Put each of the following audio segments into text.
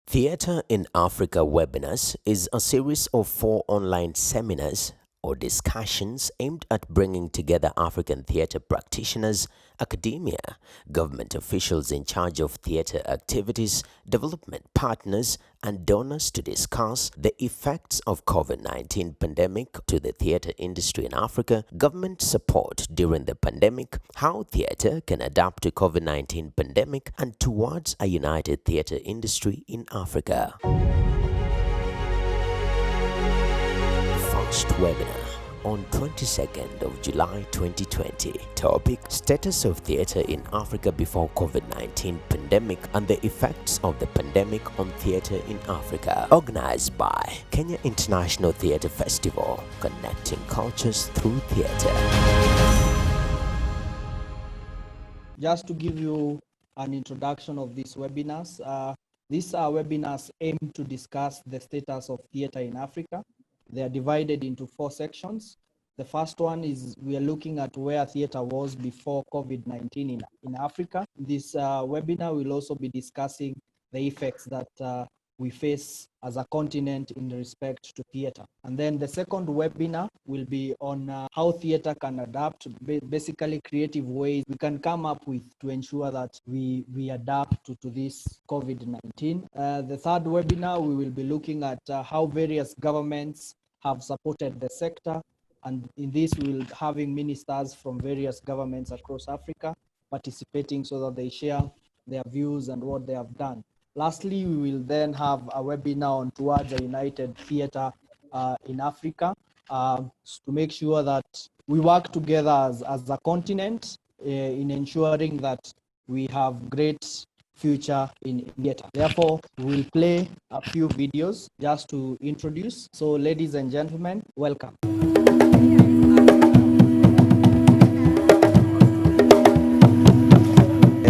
Theatre in Africa webinars is a series of 4 online seminars or discussions aimed at bringing together African theatre practitioners, academia, government officials in charge of theatre activities, development partners, and donors to discuss the effects of COVID-19 pandemic to the theatre industry in Africa, government support during the pandemic, how theatre can adapt to COVID-19 pandemic, and towards a united theatre industry in Africa. First webinar on 22nd of July 2020. Topic: Status of theatre in Africa before COVID-19 pandemic and the effects of the pandemic on theatre in Africa. Organized by Kenya International Theatre Festival, connecting cultures through theatre. Just to give you an introduction of these webinars, these are webinars aimed to discuss the status of theatre in Africa. They are divided into 4 sections. The first one is we are looking at where theatre was before COVID-19 in Africa. This webinar will also be discussing the effects that we face as a continent in respect to theatre. And then the second webinar will be on how theatre can adapt, basically creative ways we can come up with to ensure that we adapt to this COVID-19. The third webinar, we will be looking at how various governments have supported the sector. And in this, we'll be having ministers from various governments across Africa participating so that they share their views and what they have done. Lastly, we will then have a webinar on towards a united theatre in Africa to make sure that we work together as a continent in ensuring that we have great future in theatre. Therefore, we'll play a few videos just to introduce. So, ladies and gentlemen, welcome.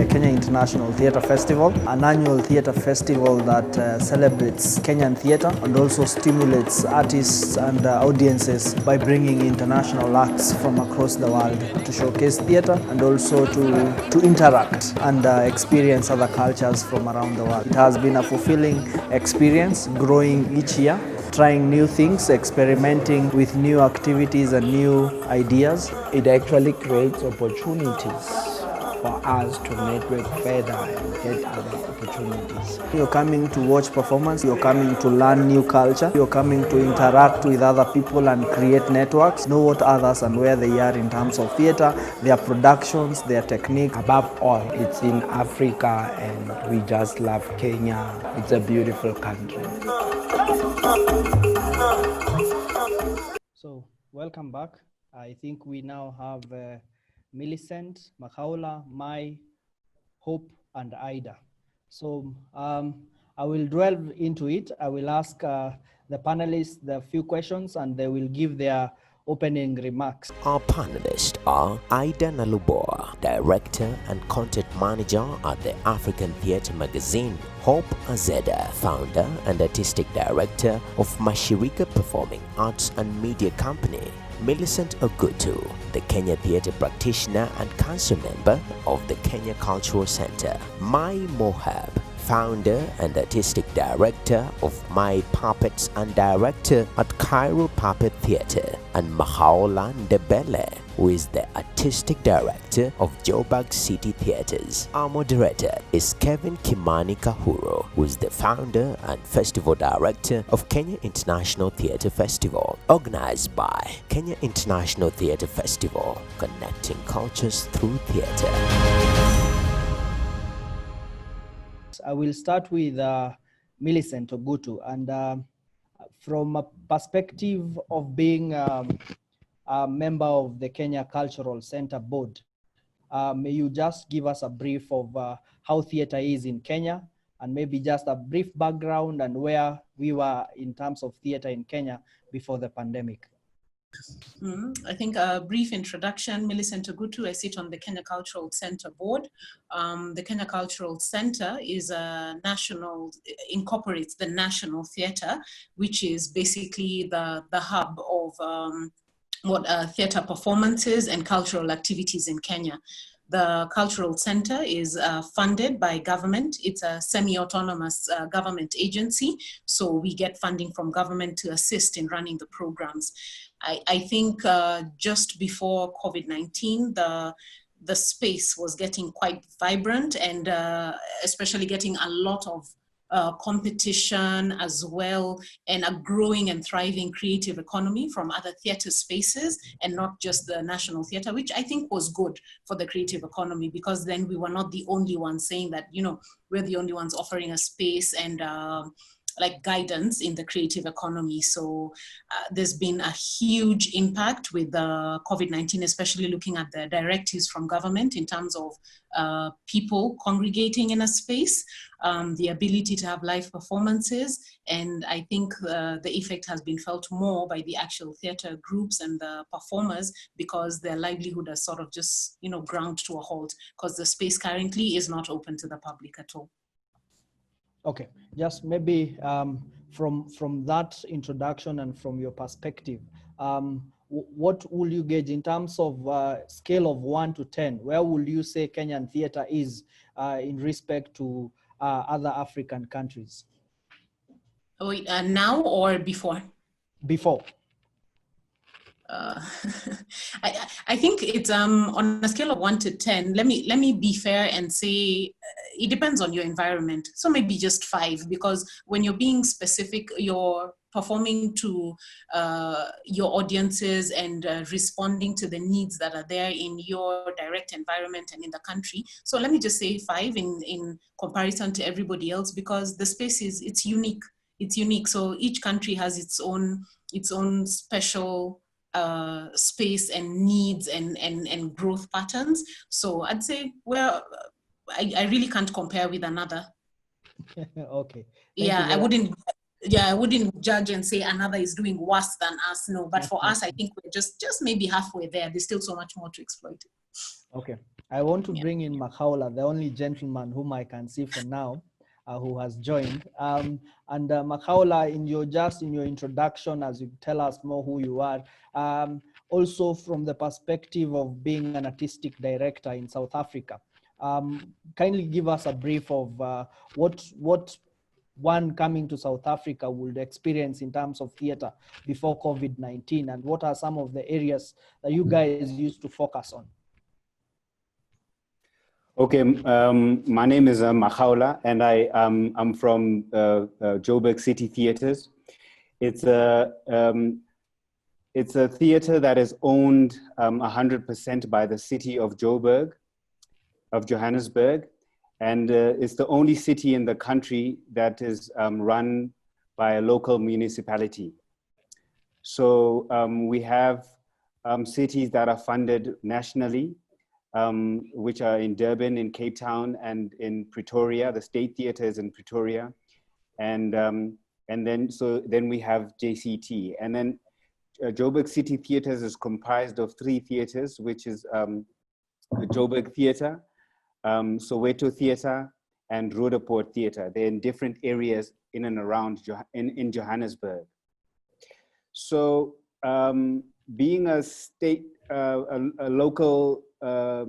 Kenya International Theatre Festival, an annual theatre festival that celebrates Kenyan theatre and also stimulates artists and audiences by bringing international acts from across the world to showcase theatre and also to interact and experience other cultures from around the world. It has been a fulfilling experience, growing each year, trying new things, experimenting with new activities and new ideas. It actually creates opportunities for us to network further and get other opportunities. You're coming to watch performance, you're coming to learn new culture, you're coming to interact with other people and create networks, know what others and where they are in terms of theatre, their productions, their technique. Above all, it's in Africa and we just love Kenya. It's a beautiful country. So, welcome back. I think we now have Millicent, Makaula, Mai, Hope, and Ida. So I will delve into it. I will ask the panelists the few questions and they will give their opening remarks. Our panelists are Ida Naluboa, Director and Content Manager at the African Theatre Magazine, Hope Azeda, Founder and Artistic Director of Mashirika Performing Arts and Media Company, Millicent Ogutu, the Kenya Theatre Practitioner and Council Member of the Kenya Cultural Center, Mai Mohab, Founder and Artistic Director of My Puppets and Director at Cairo Puppet Theatre, and Mahaola Ndebele, who is the Artistic Director of Joburg City Theatres. Our moderator is Kevin Kimani Kahuro, who is the Founder and Festival Director of Kenya International Theatre Festival, organized by Kenya International Theatre Festival, connecting cultures through theatre. I will start with Millicent Ogutu, and from a perspective of being a member of the Kenya Cultural Center Board, may you just give us a brief of how theatre is in Kenya, and maybe just a brief background and where we were in terms of theatre in Kenya before the pandemic. I think a brief introduction. Millicent Ogutu, I sit on the Kenya Cultural Center board. The Kenya Cultural Center is a national, incorporates the national theatre, which is basically the hub of theatre performances and cultural activities in Kenya. The Cultural Center is funded by government. It's a semi-autonomous government agency, so we get funding from government to assist in running the programs. I think just before COVID-19, the space was getting quite vibrant, and especially getting a lot of competition as well, and a growing and thriving creative economy from other theatre spaces, and not just the National Theatre, which I think was good for the creative economy, because then we were not the only ones saying that, you know, we're the only ones offering a space and like guidance in the creative economy. So there's been a huge impact with the COVID-19, especially looking at the directives from government in terms of people congregating in a space, the ability to have live performances. And I think the effect has been felt more by the actual theatre groups and the performers, because their livelihood has sort of just, you know, ground to a halt, because the space currently is not open to the public at all. Okay, just maybe from that introduction and from your perspective, what will you gauge in terms of scale of 1 to 10? Where will you say Kenyan theatre is in respect to other African countries? Wait, now or before? Before. I think it's on a scale of 1 to 10. Let me be fair and say it depends on your environment. So maybe just 5, because when you're being specific, you're performing to your audiences and responding to the needs that are there in your direct environment and in the country. So let me just say 5 in comparison to everybody else, because the space it's unique. It's unique. So each country has its own special space and needs and growth patterns. So I'd say, well, I really can't compare with another. Okay. Yeah, I wouldn't judge and say another is doing worse than us. No, but for us, I think we're just maybe halfway there. There's still so much more to exploit. Okay. I want to bring in Makhaula, the only gentleman whom I can see for now, who has joined. And Makhaula, in your introduction, as you tell us more who you are, also from the perspective of being an artistic director in South Africa, kindly give us a brief of what one coming to South Africa would experience in terms of theater before COVID-19, and what are some of the areas that you guys used to focus on? Okay, my name is Makhaula, and I'm from Joburg City Theatres. It's a theatre that is owned 100% by the city of Johannesburg, and it's the only city in the country that is run by a local municipality. So we have cities that are funded nationally, which are in Durban, in Cape Town, and in Pretoria. The State Theatre is in Pretoria, and then we have JCT, and then Joburg City Theatres is comprised of 3 theatres, which is Joburg Theatre, Soweto Theatre, and Roodepoort Theatre. They're in different areas in and around in Johannesburg. So being a state, a local, a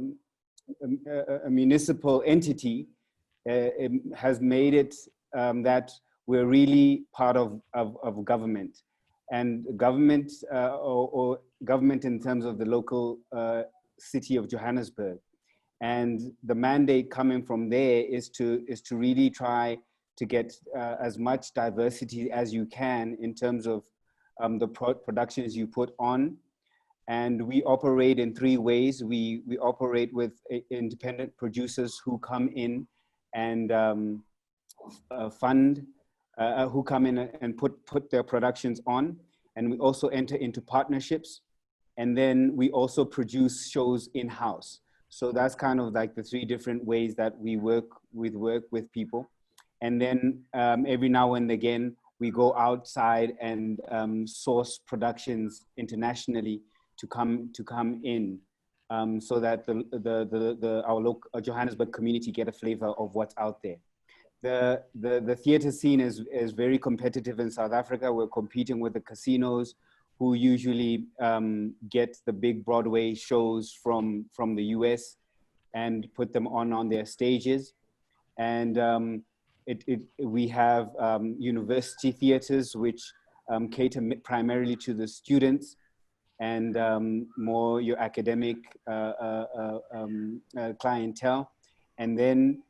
municipal entity, it has made it that we're really part of government, and government or government in terms of the local city of Johannesburg. And the mandate coming from there is to really try to get as much diversity as you can in terms of the productions you put on. And we operate in 3 ways. We operate with independent producers who come in and fund, who come in and put their productions on. And we also enter into partnerships. And then we also produce shows in-house. So that's kind of like the 3 different ways that we work with people. And then every now and again, we go outside and source productions internationally to come in, so that our local Johannesburg community get a flavor of what's out there. The theater scene is very competitive in South Africa. We're competing with the casinos, who usually get the big Broadway shows from the US. and put them on their stages. And we have university theaters which cater primarily to the students, and more your academic clientele. And then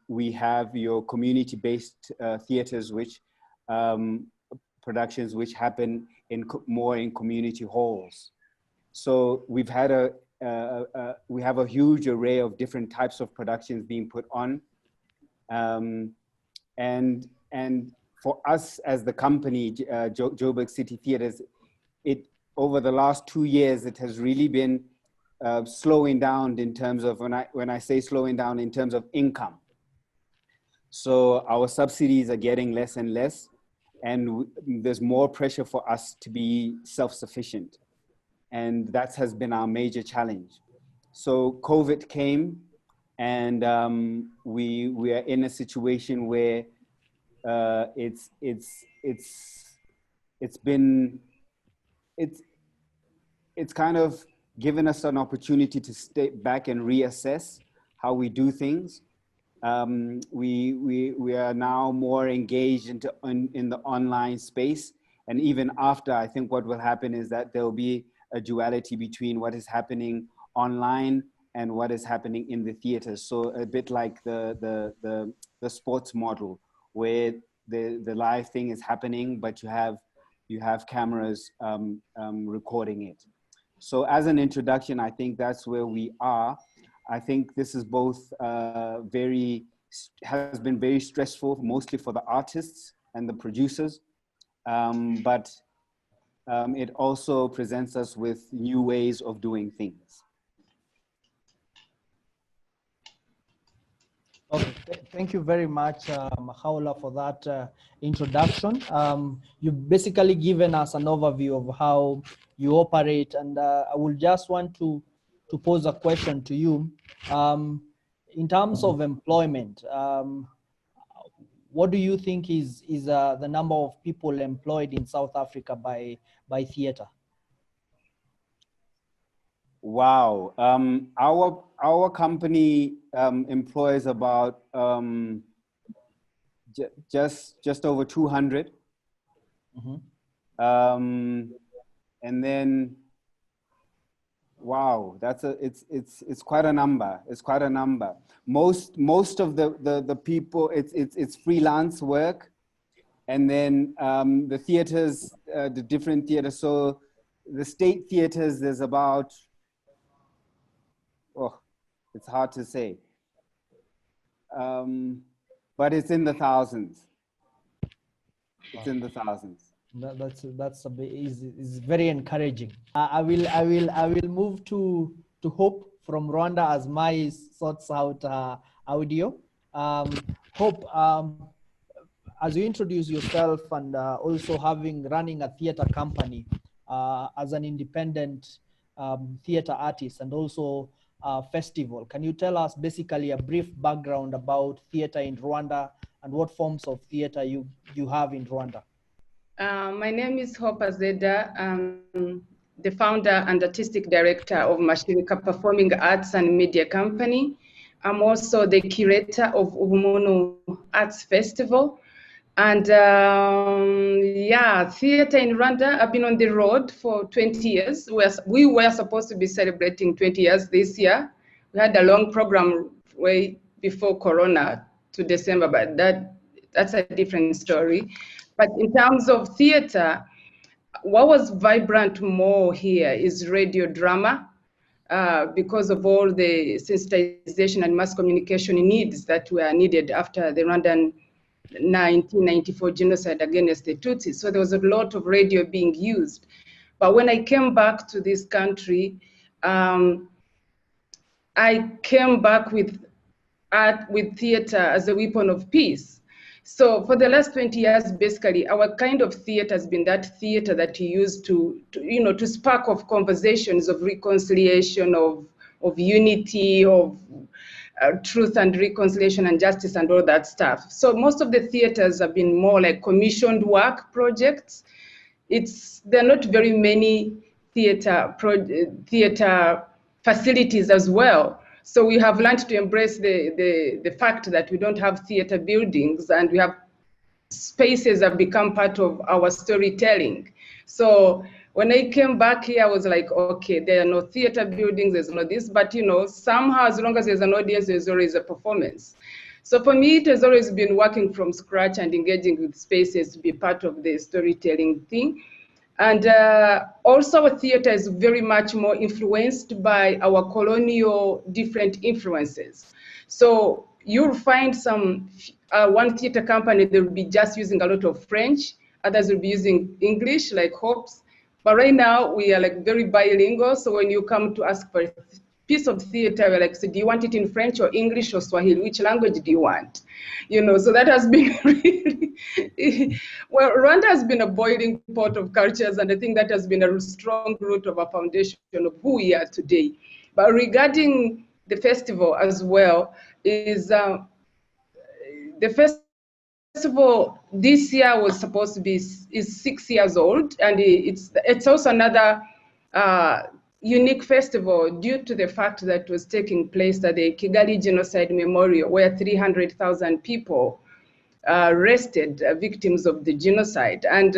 we have your community-based theaters, which productions which happen more in community halls. So we've had we have a huge array of different types of productions being put on. And for us as the company, Joburg City Theatres, over the last 2 years, it has really been slowing down in terms of, when I say slowing down, in terms of income. So our subsidies are getting less and less, and there's more pressure for us to be self-sufficient. And that has been our major challenge. So COVID came, and we are in a situation where it's kind of given us an opportunity to step back and reassess how we do things. We are now more engaged in the online space, and even after, I think what will happen is that there will be a duality between what is happening online and what is happening in the theaters. So a bit like the sports model, where the live thing is happening, but you have cameras recording it. So as an introduction, I think that's where we are. I think this is both has been very stressful, mostly for the artists and the producers, but it also presents us with new ways of doing things. Okay, thank you very much, Mahaula, for that introduction. You've basically given us an overview of how you operate, and I will just want to pose a question to you. In terms of employment, what do you think is the number of people employed in South Africa by theater? Wow, our company employs about just over 200, and then wow, it's quite a number. It's quite a number. Most of the people, it's freelance work, and then the theaters, the different theaters. So the state theaters, there's about, oh, it's hard to say, but it's in the thousands. It's in the thousands. That's a bit is very encouraging. I will move to Hope from Rwanda as Mai sorts out audio. Hope, as you introduce yourself, and also running a theater company as an independent theater artist, and also festival. Can you tell us basically a brief background about theater in Rwanda and what forms of theater you have in Rwanda? My name is Hope Azeda. I'm the founder and artistic director of Mashirika Performing Arts and Media Company. I'm also the curator of Ubumuntu Arts Festival. And yeah, theater in Rwanda, I've been on the road for 20 years. We were supposed to be celebrating 20 years this year. We had a long program way before Corona to December, but that's a different story. But in terms of theater, what was vibrant more here is radio drama, because of all the sensitization and mass communication needs that were needed after the Rwandan 1994 genocide against the Tutsis. So there was a lot of radio being used. But when I came back to this country, I came back with art, with theater as a weapon of peace. So for the last 20 years, basically, our kind of theater has been that theater that you use to spark of conversations of reconciliation, of unity, of truth and reconciliation and justice and all that stuff. So most of the theaters have been more like commissioned work projects. There are not very many theater facilities as well. So we have learned to embrace the fact that we don't have theater buildings, and we have spaces have become part of our storytelling. So when I came back here, I was like, okay, there are no theater buildings, there's no this, but you know, somehow as long as there's an audience, there's always a performance. So for me, it has always been working from scratch and engaging with spaces to be part of the storytelling thing. And also our theater is very much more influenced by our colonial different influences. So you'll find some, one theater company, they'll be just using a lot of French, others will be using English, like Hope's. But right now we are like very bilingual. So when you come to ask for a piece of theater, we're like, so do you want it in French or English or Swahili? Which language do you want? You know, so that has been really, well, Rwanda has been a boiling pot of cultures, and I think that has been a strong root of a foundation of who we are today. But regarding the festival as well, is the festival this year was supposed to be is 6 years old, and it's also another unique festival due to the fact that it was taking place at the Kigali Genocide Memorial, where 300,000 people rested victims of the genocide. And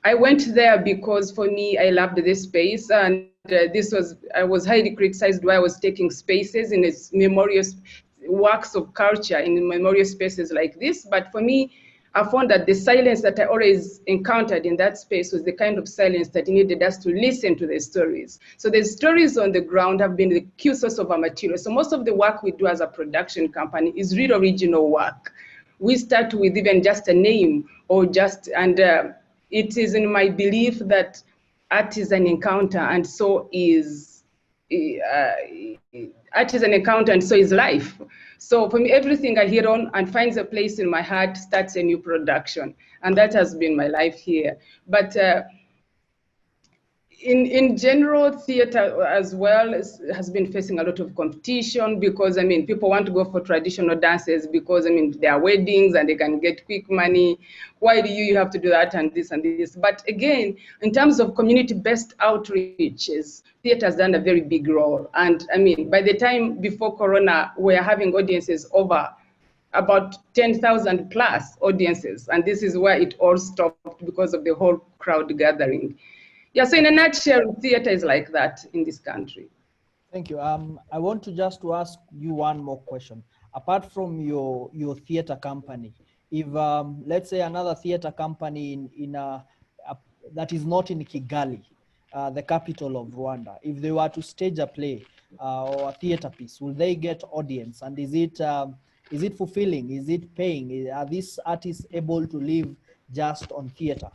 I went there because for me, I loved this space, and I was highly criticized why I was taking spaces in its memorial works of culture in memorial spaces like this. But for me, I found that the silence that I always encountered in that space was the kind of silence that needed us to listen to the stories. So the stories on the ground have been the key source of our material. So most of the work we do as a production company is real original work. We start with even just a name or just, and it is in my belief that art is an encounter, and so is, art is an encounter, and so is life. So for me, everything I hit on and finds a place in my heart starts a new production. And that has been my life here. But in general, theater as well has been facing a lot of competition because, I mean, people want to go for traditional dances because, I mean, there are weddings and they can get quick money. Why do you have to do that and this and this? But again, in terms of community-based outreaches, theater has done a very big role. And I mean, by the time before Corona, we're having audiences over about 10,000 plus audiences. And this is where it all stopped because of the whole crowd gathering. Yeah, so in a nutshell, theater is like that in this country. Thank you. I want to just to ask you one more question. Apart from your theater company, if let's say another theater company that is not in Kigali, the capital of Rwanda, if they were to stage a play or a theater piece, will they get audience? And is it fulfilling? Is it paying? Are these artists able to live just on theater?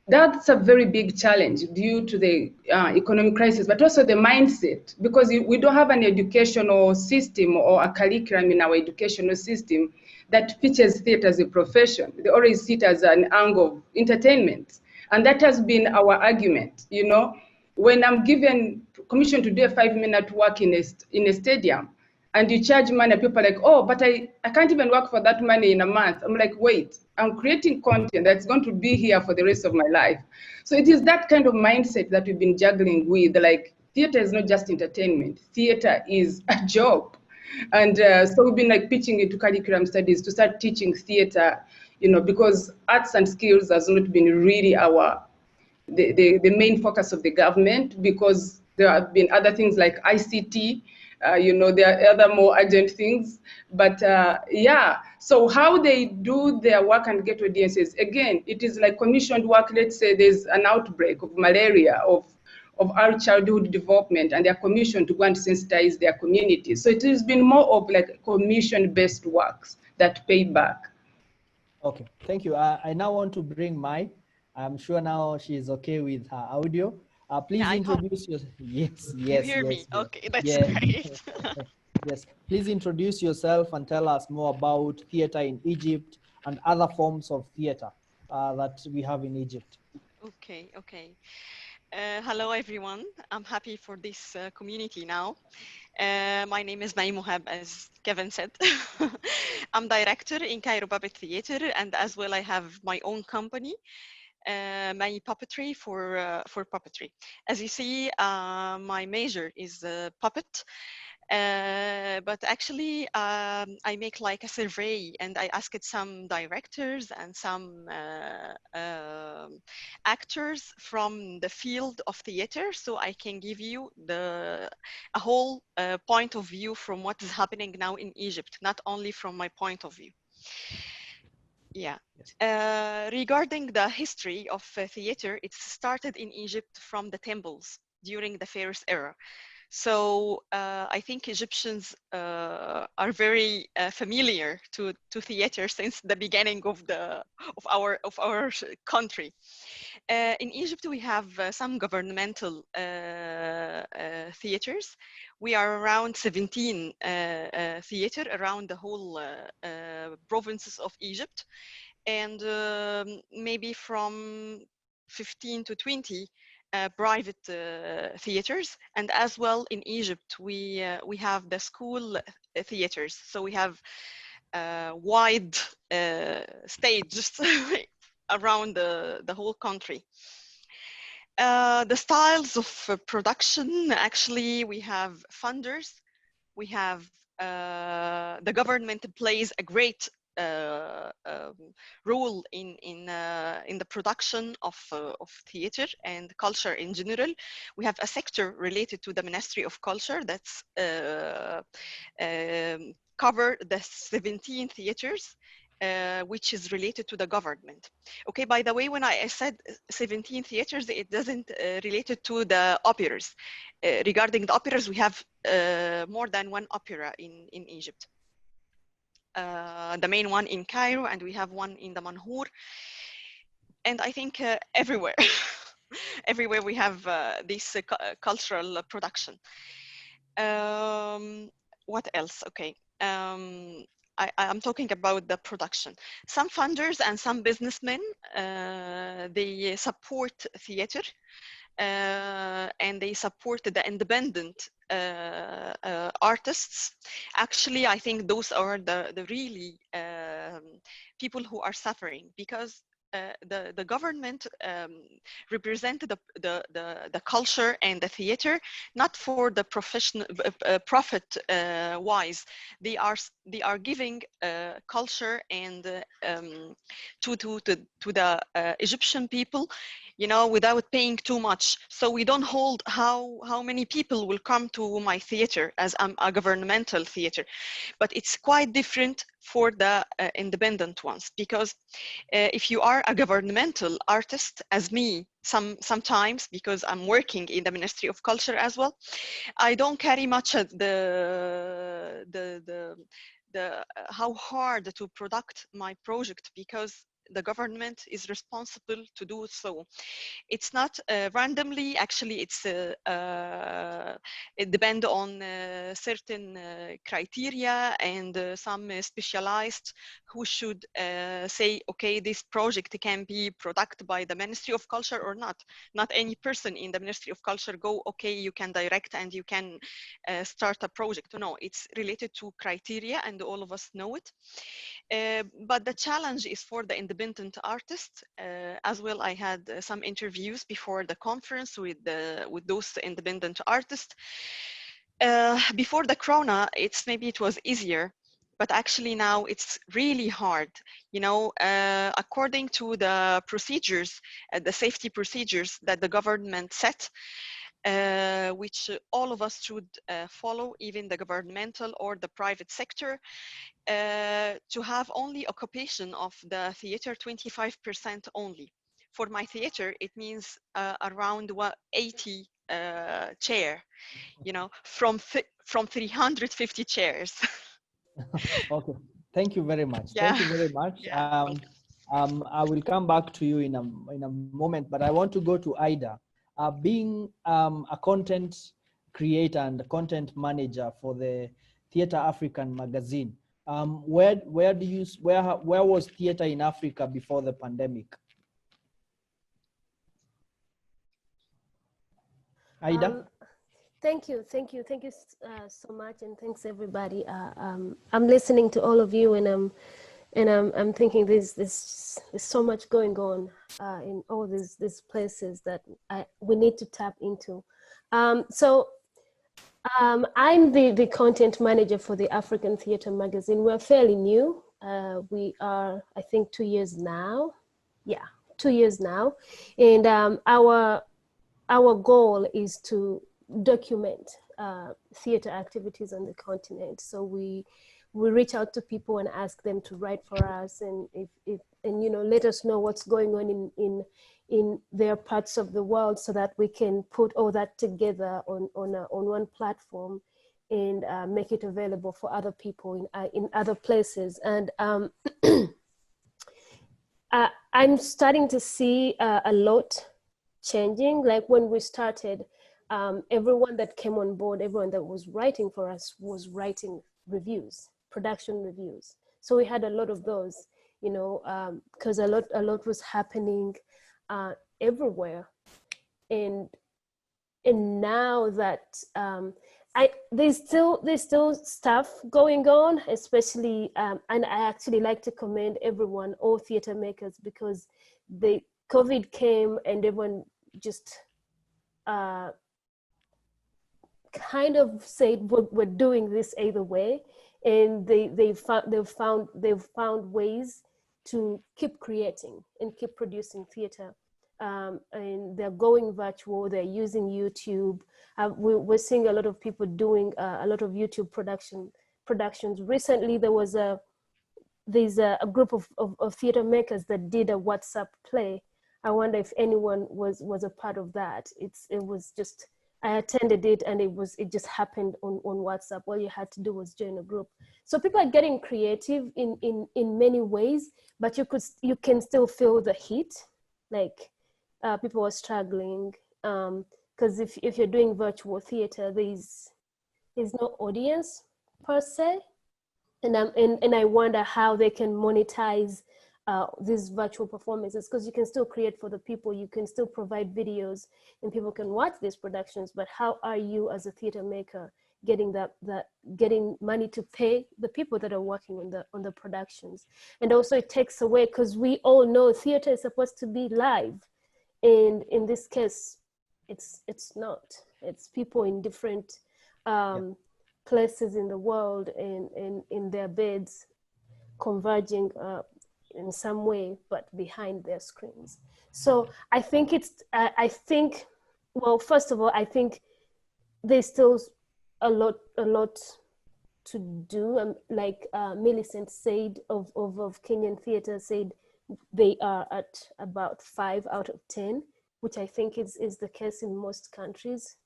That's a very big challenge due to the economic crisis, but also the mindset, because we don't have an educational system or a curriculum in our educational system that features theater as a profession. They always see it as an angle of entertainment. And that has been our argument. You know, when I'm given commission to do a 5-minute work in a stadium, and you charge money, people are like, oh, but I can't even work for that money in a month. I'm like, wait, I'm creating content that's going to be here for the rest of my life. So it is that kind of mindset that we've been juggling with. Like, theater is not just entertainment. Theater is a job. And so we've been like pitching into curriculum studies to start teaching theater, you know, because arts and skills has not been really the main focus of the government, because there have been other things like ICT. You know, there are other more urgent things, but yeah. So how they do their work and get audiences, again, it is like commissioned work. Let's say there's an outbreak of malaria, of our childhood development, and they're commissioned to go and sensitize their communities. So it has been more of like commission-based works that pay back. Okay, thank you. I now want to bring Mai. I'm sure now she's okay with her audio. Please introduce yourself. Yes, you hear me? Yes. Okay, that's great. Yes, please introduce yourself and tell us more about theater in Egypt and other forms of theater that we have in Egypt. Okay. Hello, everyone. I'm happy for this community now. My name is Naim Mohab, as Kevin said. I'm director in Cairo Puppet Theater, and as well I have my own company. my puppetry for puppetry. As you see, my major is puppet. But actually, I make like a survey, and I asked some directors and some actors from the field of theater, so I can give you a whole point of view from what is happening now in Egypt, not only from my point of view. Yeah. Regarding the history of theater, it started in Egypt from the temples during the Pharaoh's era. So I think Egyptians are very familiar to theater since the beginning of our country. In Egypt, we have some governmental theaters. We are around 17 theater around the whole provinces of Egypt, and maybe from 15 to 20 private theaters. And as well in Egypt, we have the school theaters. So we have wide stages around the whole country. The styles of production, actually, we have funders. We have the government plays a great role in the production of theater and culture in general. We have a sector related to the Ministry of Culture that's cover the 17 theaters, which is related to the government. Okay, by the way, when I said 17 theaters, it doesn't related to the operas. Regarding the operas, we have more than one opera in Egypt. The main one in Cairo, and we have one in the Manhour. And I think everywhere, everywhere we have this cultural production. What else? Okay. I'm talking about the production. Some funders and some businessmen, they support theater and they support the independent artists. Actually, I think those are the really people who are suffering, because the government represent the culture and the theater not for the professional profit wise. They are giving culture and to the Egyptian people, you know, without paying too much. So we don't hold how many people will come to my theater, as I'm a governmental theater. But it's quite different for the independent ones, because if you are a governmental artist, as me, sometimes, because I'm working in the Ministry of Culture as well, I don't carry much how hard to product my project, because the government is responsible to do so. It's not randomly. Actually, it depends on certain criteria, and some specialized who should say, okay, this project can be produced by the Ministry of Culture or not. Not any person in the Ministry of Culture go, okay, you can direct and you can start a project. No, it's related to criteria, and all of us know it. But the challenge is for the independent artists. As well, I had some interviews before the conference with those independent artists. Before the corona, maybe it was easier, but actually now it's really hard. You know, according to the procedures, the safety procedures that the government set, which all of us should follow, even the governmental or the private sector, to have only occupation of the theater 25% only. For my theater, it means around 80 chair, you know, from 350 chairs. Okay, thank you very much. Yeah. Thank you very much. Yeah. I will come back to you in a moment, but I want to go to Ida. Being a content creator and content manager for the Theatre African magazine, where was theater in Africa before the pandemic? Ida? Thank you so much, and thanks everybody. I'm listening to all of you, and And I'm thinking there's so much going on in all these places that we need to tap into. So I'm the content manager for the African Theatre magazine. We're fairly new. We are, I think, 2 years now. Yeah, 2 years now. And our goal is to document theatre activities on the continent. So we reach out to people and ask them to write for us, and let us know what's going on in their parts of the world, so that we can put all that together on one platform and make it available for other people in other places. And I'm starting to see a lot changing. Like when we started, everyone that came on board, everyone that was writing for us was writing reviews, production reviews. So we had a lot of those, because a lot was happening everywhere. And now that there's still stuff going on, especially, and I actually like to commend everyone, all theater makers, because the COVID came and everyone just kind of said we're doing this either way, and they've found ways to keep creating and keep producing theater. And they're going virtual, they're using YouTube. We're seeing a lot of people doing a lot of YouTube productions. Recently, there was a group of theater makers that did a WhatsApp play. I wonder if anyone was a part of that. It was just, I attended it, and it just happened on WhatsApp. All you had to do was join a group. So people are getting creative in many ways, but you can still feel the heat. Like people are struggling, because if you're doing virtual theater, there's no audience per se, and I wonder how they can monetize these virtual performances, because you can still create for the people, you can still provide videos, and people can watch these productions. But how are you as a theater maker getting money to pay the people that are working on the productions? And also it takes away, because we all know theater is supposed to be live, and in this case it's not. It's people in different places in the world, and in their beds, converging in some way, but behind their screens. So I think well, first of all, I think there's still a lot to do. Like Millicent said of Kenyan theater, said they are at about 5 out of 10, which I think is the case in most countries.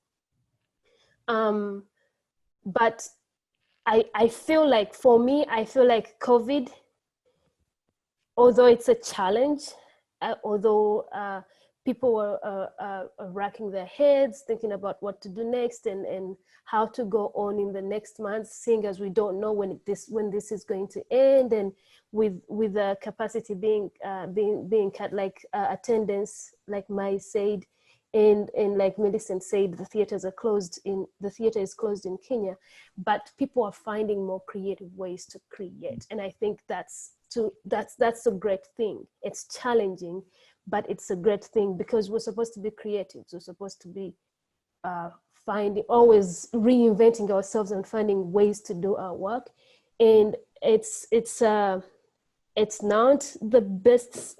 But I feel like, for me, I feel like COVID, although it's a challenge, although people are racking their heads, thinking about what to do next and how to go on in the next month, seeing as we don't know when this is going to end, and with the capacity being cut, like attendance, like Mai said, and like Millicent said, the theater is closed in Kenya, but people are finding more creative ways to create, and I think that's a great thing. It's challenging, but it's a great thing, because we're supposed to be creative. We're supposed to be always reinventing ourselves and finding ways to do our work. And it's not the best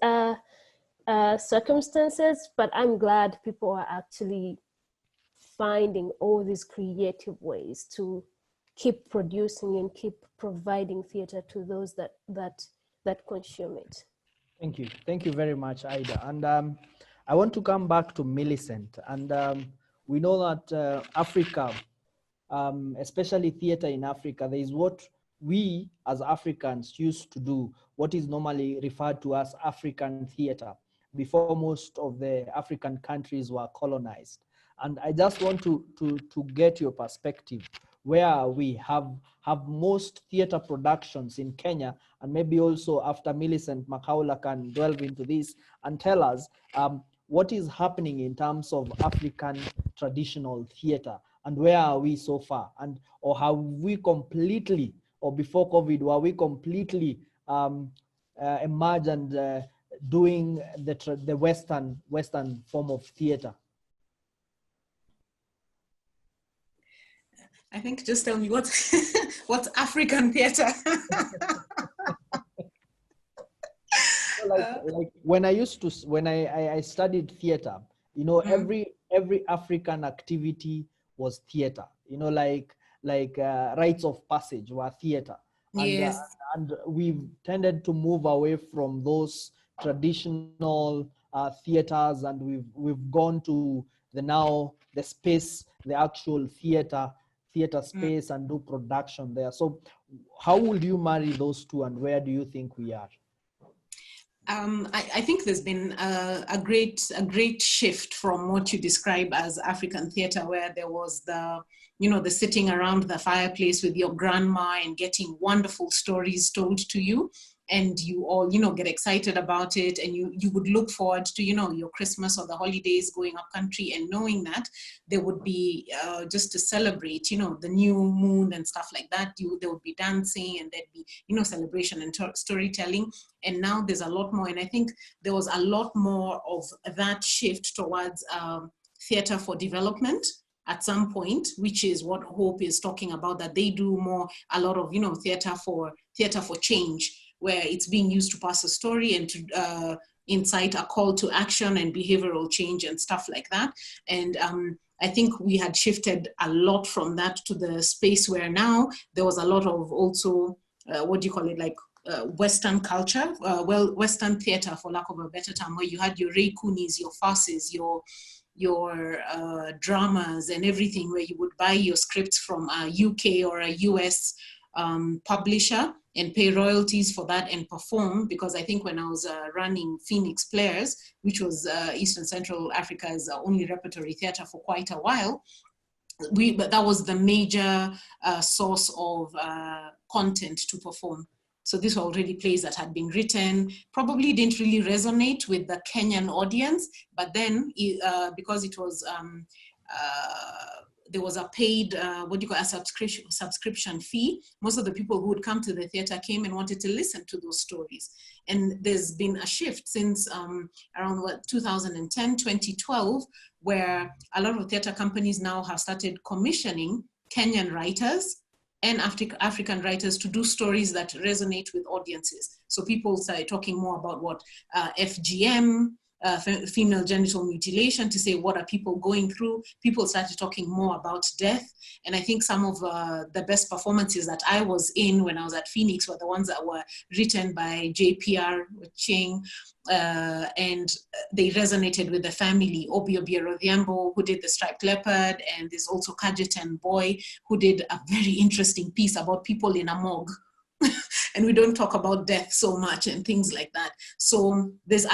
circumstances, but I'm glad people are actually finding all these creative ways to keep producing and keep providing theater to those that consume it. Thank you very much, Ida. And I want to come back to Millicent. And we know that Africa, especially theater in Africa, there is what we as Africans used to do, what is normally referred to as African theater, before most of the African countries were colonized. And I just want to get your perspective, where we have most theater productions in Kenya, and maybe also after Millicent Makaula can delve into this and tell us what is happening in terms of African traditional theater, and where are we so far, or have we completely, or before COVID, were we completely emerge and doing the Western form of theater? I think just tell me what's African theater. Like when I studied theater, you know, every African activity was theater. You know, like rites of passage were theater, Yes. and we've tended to move away from those traditional theaters, and we've gone to the space, the actual theater space, and do production there. So how would you marry those two, and where do you think we are? I think there's been a great shift from what you describe as African theater, where there was the sitting around the fireplace with your grandma and getting wonderful stories told to you, and you all get excited about it, and you would look forward to your Christmas or the holidays going up country, and knowing that there would be just to celebrate the new moon and stuff like that, there would be dancing, and there'd be celebration and storytelling. And now there's a lot more, and I think there was a lot more of that shift towards theater for development at some point, which is what Hope is talking about, that they do a lot of theater for change, where it's being used to pass a story and to incite a call to action and behavioral change and stuff like that. And I think we had shifted a lot from that to the space where now there was a lot of also Western culture, Western theater, for lack of a better term, where you had your Ray Coonies, your farces, your dramas and everything, where you would buy your scripts from a UK or a US publisher and pay royalties for that and perform. Because I think when I was running Phoenix Players, which was Eastern Central Africa's only repertory theater for quite a while, but that was the major source of content to perform. So these were already plays that had been written, probably didn't really resonate with the Kenyan audience, but then because it was, there was a paid, a subscription fee, most of the people who would come to the theater came and wanted to listen to those stories. And there's been a shift since around 2010, 2012, where a lot of theater companies now have started commissioning Kenyan writers and African writers to do stories that resonate with audiences. So people started talking more about FGM, female genital mutilation, to say what are people going through. People started talking more about death. And I think some of the best performances that I was in when I was at Phoenix were the ones that were written by JPR Ching, and they resonated with the family. Obi Obiero, who did The Striped Leopard, and there's also Kajetan Boy, who did a very interesting piece about people in a morgue. And we don't talk about death so much and things like that. So there's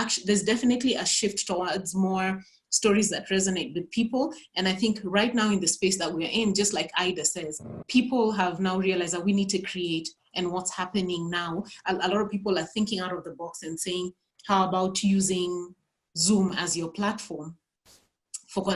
definitely a shift towards more stories that resonate with people. And I think right now in the space that we're in, just like Ida says, people have now realized that we need to create. And what's happening now, a lot of people are thinking out of the box and saying, how about using Zoom as your platform for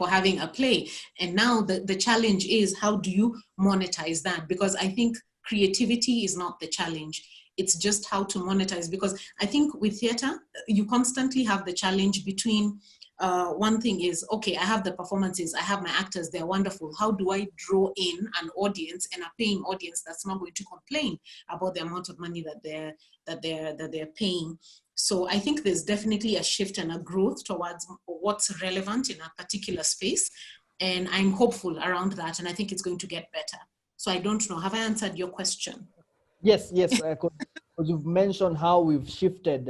having a play? And now the challenge is, how do you monetize that? Because I think creativity is not the challenge. It's just how to monetize. Because I think with theater, you constantly have the challenge between one thing is, okay, I have the performances, I have my actors, they're wonderful. How do I draw in an audience, and a paying audience that's not going to complain about the amount of money that they're paying? So I think there's definitely a shift and a growth towards what's relevant in a particular space. And I'm hopeful around that. And I think it's going to get better. So I don't know, have I answered your question? Yes, because you've mentioned how we've shifted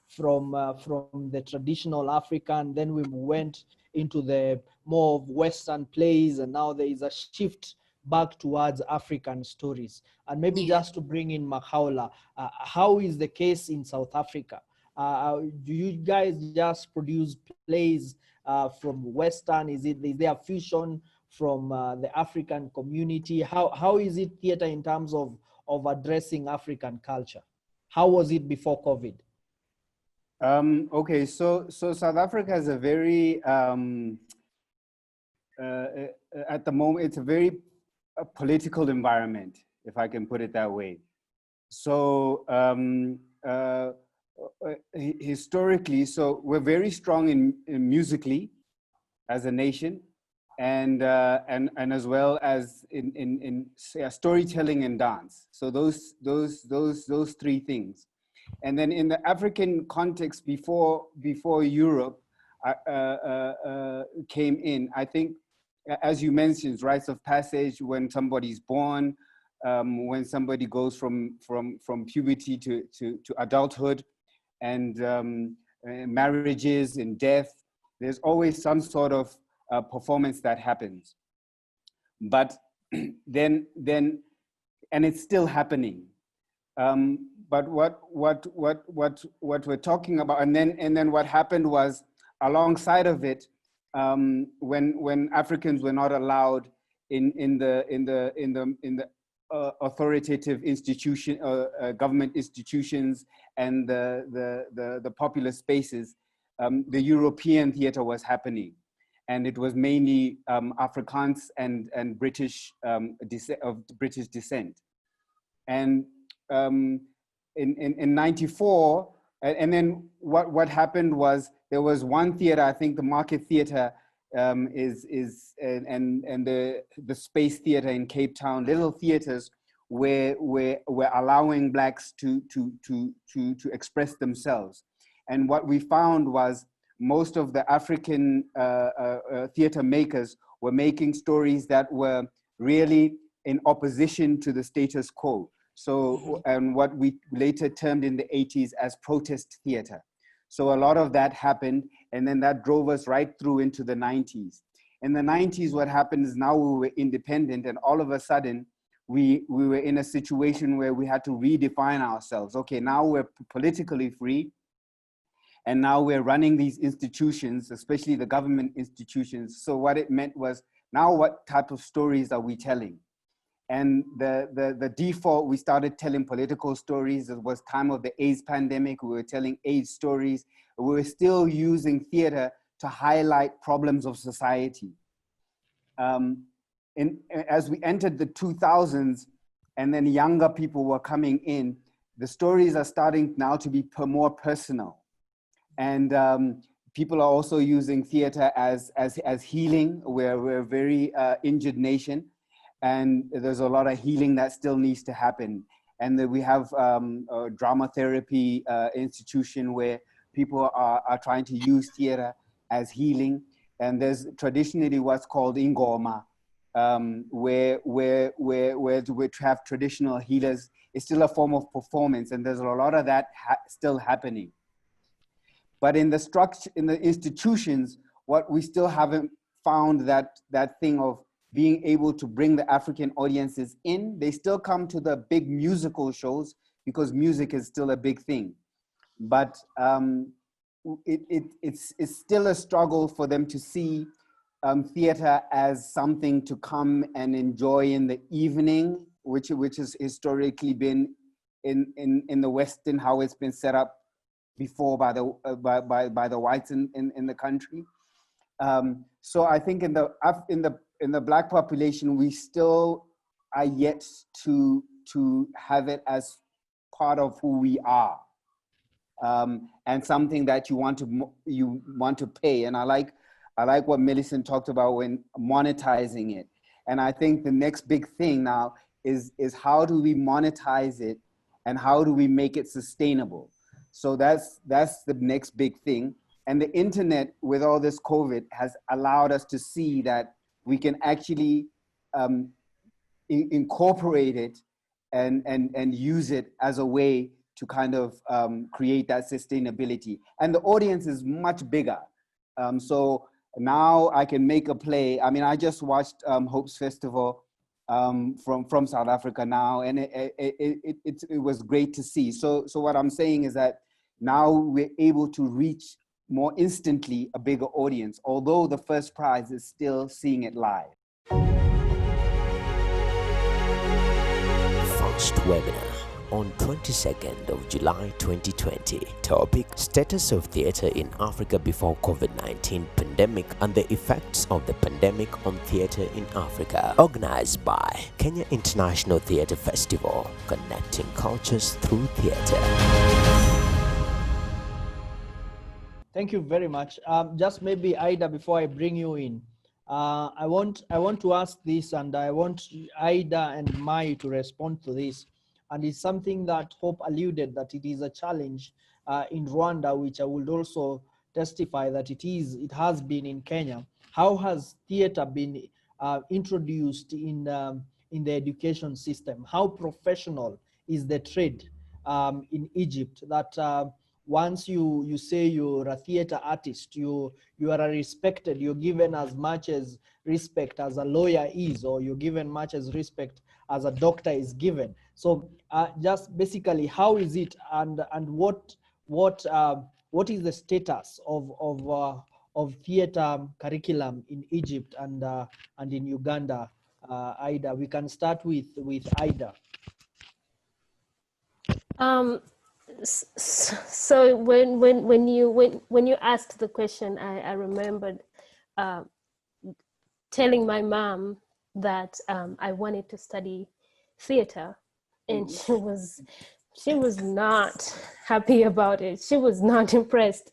from the traditional African, then we went into the more of Western plays, and now there is a shift back towards African stories. And maybe just to bring in Mahaula, how is the case in South Africa? Do you guys just produce plays from Western? Is there a fusion from the African community? How is it theater in terms of addressing African culture? How was it before COVID? Okay, so South Africa is a very, at the moment, it's a very political environment, if I can put it that way. So historically, so we're very strong in musically as a nation, and as well as in storytelling and dance. So those three things. And then in the African context, before Europe came in, I think, as you mentioned, rites of passage, when somebody's born, when somebody goes from puberty to adulthood, and marriages and death, there's always some sort of performance that happens. But then, and it's still happening. But what we're talking about, and then what happened was, alongside of it, when Africans were not allowed in the authoritative institution, government institutions, and the popular spaces, the European theater was happening, and it was mainly Afrikaans and British of British descent. And in '94, and then what happened was, there was one theater, I think the Market Theater and the Space Theater in Cape Town, little theaters where we're allowing Blacks to express themselves. And what we found was, most of the African theater makers were making stories that were really in opposition to the status quo. So, and what we later termed in the 80s as protest theater. So a lot of that happened, and then that drove us right through into the 90s. In the 90s, what happened is, now we were independent, and all of a sudden, we were in a situation where we had to redefine ourselves. Okay, now we're politically free, and now we're running these institutions, especially the government institutions. So what it meant was, now what type of stories are we telling? And the default, we started telling political stories. It was time of the AIDS pandemic. We were telling AIDS stories. We were still using theater to highlight problems of society. As we entered the 2000s, and then younger people were coming in, the stories are starting now to be more personal. And people are also using theater as healing. We're a very injured nation, and there's a lot of healing that still needs to happen. And then we have a drama therapy institution where people are trying to use theater as healing. And there's traditionally what's called ingoma, where we have traditional healers. It's still a form of performance, and there's a lot of that still happening. But in the structure, in the institutions, what we still haven't found that thing of being able to bring the African audiences in. They still come to the big musical shows because music is still a big thing. But it's still a struggle for them to see theater as something to come and enjoy in the evening, which has historically been in the Western, how it's been set up before by the whites in the country. So I think in the Black population, we still are yet to have it as part of who we are, and something that you want to pay. And I like what Millicent talked about when monetizing it. And I think the next big thing now is how do we monetize it, and how do we make it sustainable? So that's the next big thing. And the internet, with all this COVID, has allowed us to see that we can actually incorporate it and use it as a way to kind of create that sustainability. And the audience is much bigger. So now I can make a play. I mean, I just watched Hope's Festival from South Africa now, and it was great to see. So what I'm saying is that now we're able to reach more instantly a bigger audience, although the first prize is still seeing it live. First webinar on 22nd of July 2020. Topic: Status of theatre in Africa before COVID-19 pandemic and the effects of the pandemic on theatre in Africa. Organized by Kenya International Theatre Festival, connecting cultures through theatre. Thank you very much. Just maybe Ida, before I bring you in, I want to ask this, and I want Ida and Mai to respond to this. And it's something that Hope alluded that it is a challenge in Rwanda, which I would also testify that it has been in Kenya. How has theater been introduced in the education system? How professional is the trade in Egypt that once you say you're a theater artist, you are respected, you're given as much as respect as a lawyer is, or you're given much as respect as a doctor is given. So just basically, how is it, and what is the status of theater curriculum in Egypt and in Uganda? Ida, we can start with Ida. So when you asked the question, I remembered telling my mom that I wanted to study theater, and she was not happy about it. She was not impressed.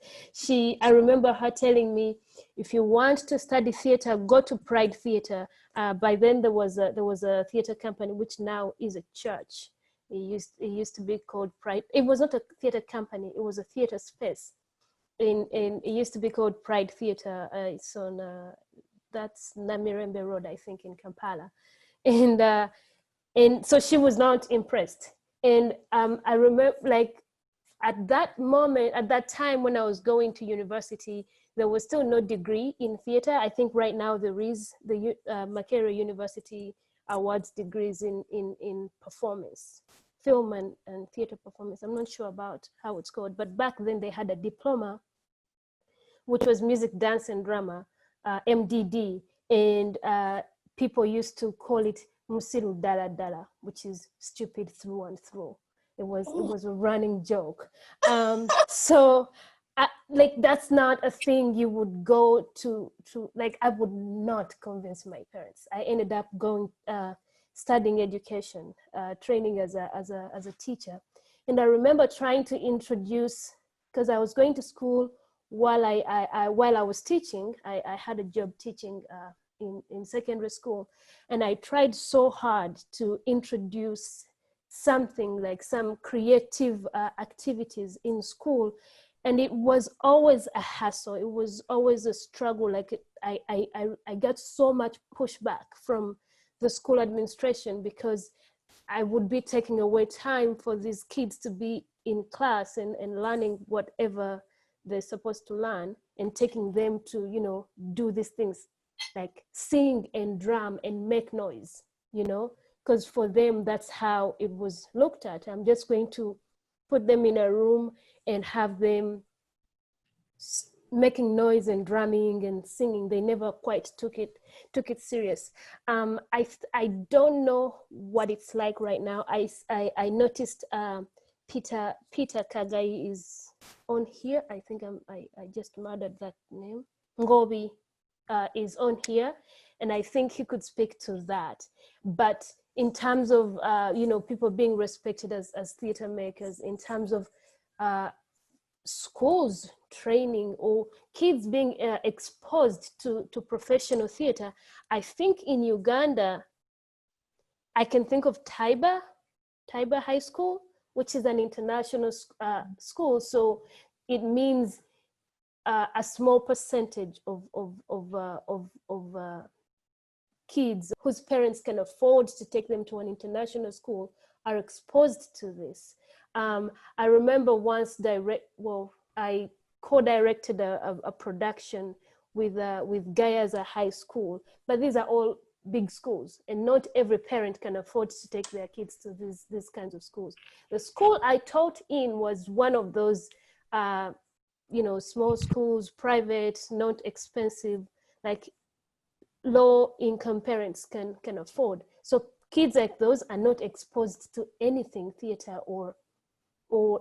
I remember her telling me, if you want to study theater, go to Pride Theater. By then there was a theater company, which now is a church. It used to be called Pride. It was not a theater company, it was a theater space. It used to be called Pride Theater. It's on, that's Namirembe Road, I think, in Kampala. And so she was not impressed. And I remember, like, at that moment, at that time when I was going to university, there was still no degree in theater. I think right now there is the Makerere University awards degrees in performance, film and theater performance. I'm not sure about how it's called, but back then they had a diploma, which was music, dance, and drama, MDD, and people used to call it Musiru Dala Dala, which is stupid through and through. It was a running joke. So like, that's not a thing you would go to, like, I would not convince my parents. I ended up going, studying education, training as a teacher. And I remember trying to introduce, because I was going to school while I was teaching. I had a job teaching in secondary school, and I tried so hard to introduce something like some creative activities in school, and it was always a hassle. It was always a struggle. Like, I got so much pushback from the school administration because I would be taking away time for these kids to be in class and learning whatever they're supposed to learn, and taking them to, you know, do these things like sing and drum and make noise, you know, because for them, that's how it was looked at. I'm just going to put them in a room and have them making noise and drumming and singing. They never quite took it serious. I don't know what it's like right now. I noticed Peter Kagai is on here. I think I just murdered that name. Ngobi is on here, and I think he could speak to that. But in terms of you know, people being respected as theater makers, in terms of schools training or kids being exposed to professional theater, I think in Uganda, I can think of Taiba High School, which is an international school. So it means a small percentage of kids whose parents can afford to take them to an international school are exposed to this. I remember once I co-directed a production with Gayaza High School, but these are all big schools, and not every parent can afford to take their kids to these kinds of schools. The school I taught in was one of those, you know, small schools, private, not expensive, like low income parents can afford. So kids like those are not exposed to anything theater or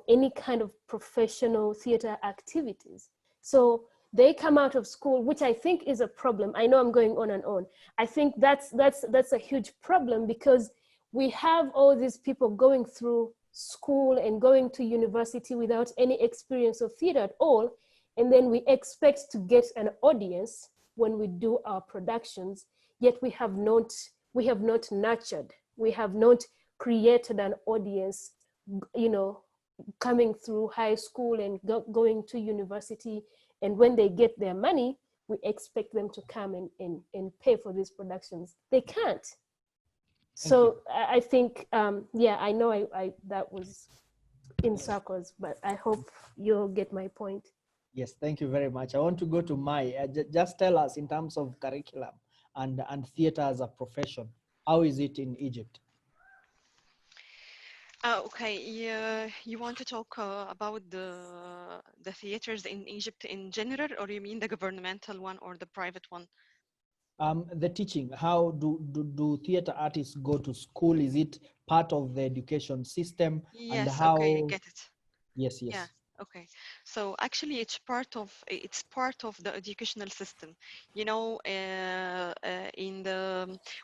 any kind of professional theater activities. So they come out of school, which I think is a problem. I know I'm going on and on. I think that's a huge problem, because we have all these people going through school and going to university without any experience of theater at all. And then we expect to get an audience when we do our productions, yet we have not nurtured, we have not created an audience, you know, coming through high school and going to university. And when they get their money, we expect them to come and pay for these productions. They can't. So I think, yeah, I know I that was in circles, but I hope you'll get my point. Yes, thank you very much. I want to go to Mai. Just tell us, in terms of curriculum and theater as a profession, how is it in Egypt? Okay, yeah, you want to talk about the theaters in Egypt in general, or you mean the governmental one or the private one? The teaching, how do theater artists go to school? Is it part of the education system? Yes, And how? okay, get it. Yes, yes. Yeah, okay. So actually, it's part of the educational system. You know,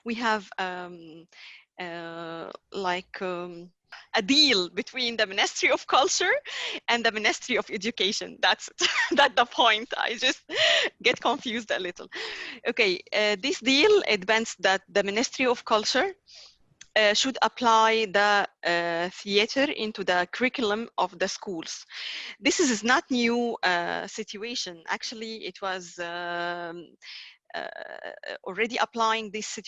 we have a deal between the Ministry of Culture and the Ministry of Education. That's that's the point. I just get confused a little. Okay, this deal advanced that the Ministry of Culture should apply the theater into the curriculum of the schools. This is not new situation. Actually, it was already applying this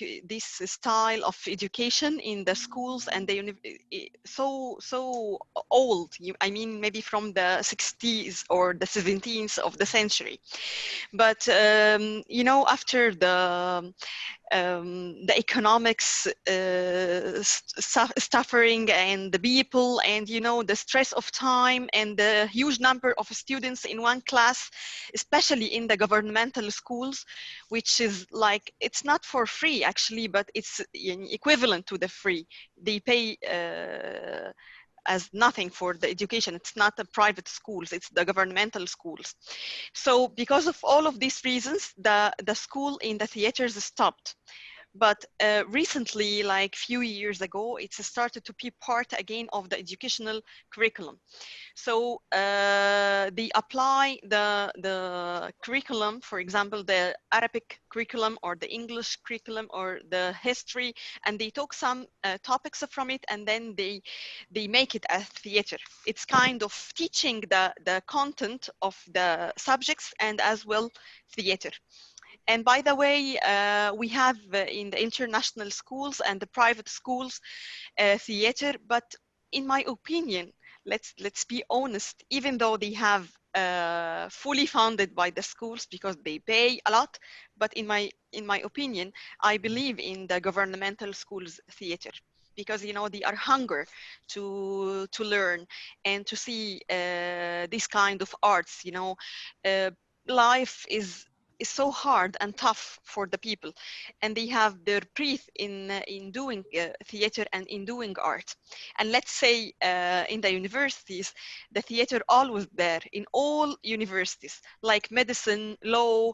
style of education in the schools, and they so old. I mean, maybe from the 60s or the 17th of the century. But you know, after the economics suffering and the people, and you know, the stress of time and the huge number of students in one class, especially in the governmental schools, which is like, it's not for free actually, but it's equivalent to the free. They pay as nothing for the education. It's not the private schools, it's the governmental schools. So because of all of these reasons, the school in the theaters stopped. But recently, like few years ago, it's started to be part again of the educational curriculum. So they apply the curriculum, for example, the Arabic curriculum or the English curriculum or the history, and they took some topics from it, and then they make it a theater. It's kind of teaching the content of the subjects and as well theater. And by the way, we have in the international schools and the private schools theater, but in my opinion, let's be honest, even though they have fully funded by the schools because they pay a lot, but in my opinion, I believe in the governmental schools theater, because you know, they are hunger to learn and to see this kind of arts. You know, life is so hard and tough for the people, and they have their breath in doing theater and in doing art. And let's say in the universities, the theater always there in all universities, like medicine, law,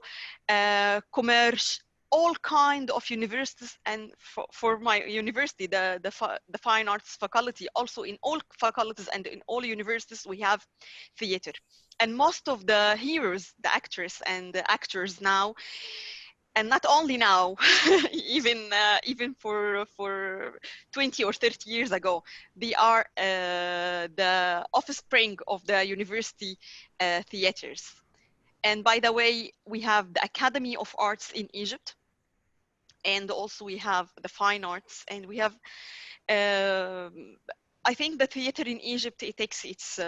commerce, all kind of universities. And for my university, the fine arts faculty, also in all faculties and in all universities we have theater. And most of the heroes, the actors and the actors now, and not only now, even for 20 or 30 years ago, they are the offspring of the university theaters. And by the way, we have the Academy of Arts in Egypt, and also we have the fine arts, and we have I think the theater in Egypt, it takes its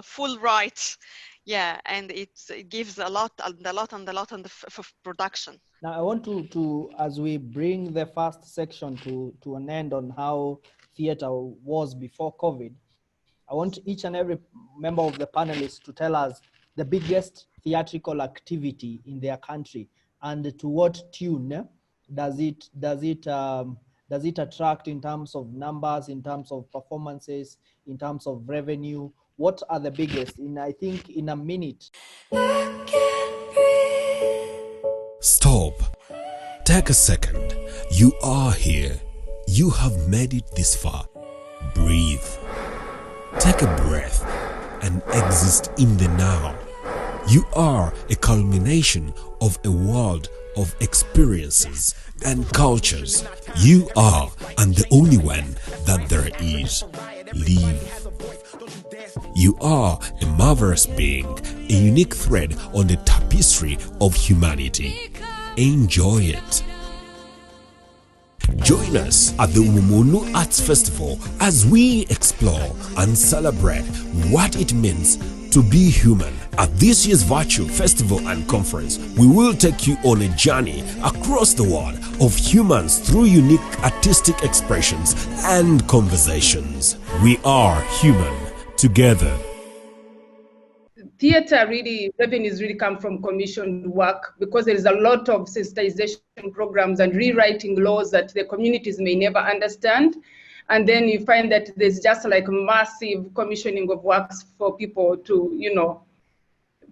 full right, yeah, and it gives a lot of production. Now I want to as we bring the first section to an end on how theater was before COVID, I want each and every member of the panelists to tell us the biggest theatrical activity in their country, and to what tune does it Does it attract in terms of numbers, in terms of performances, in terms of revenue? What are the biggest? I think in a minute. Stop. Take a second. You are here. You have made it this far. Breathe. Take a breath and exist in the now. You are a culmination of a world of experiences and cultures. You are, and the only one that there is. Live. You are a marvelous being, a unique thread on the tapestry of humanity. Enjoy it. Join us at the Umunu Arts Festival as we explore and celebrate what it means to be human. At this year's virtual festival and conference, we will take you on a journey across the world of humans through unique artistic expressions and conversations. We are human together. Theatre really, revenues really come from commissioned work because there is a lot of sensitization programs and rewriting laws that the communities may never understand. And then you find that there's just like massive commissioning of works for people to,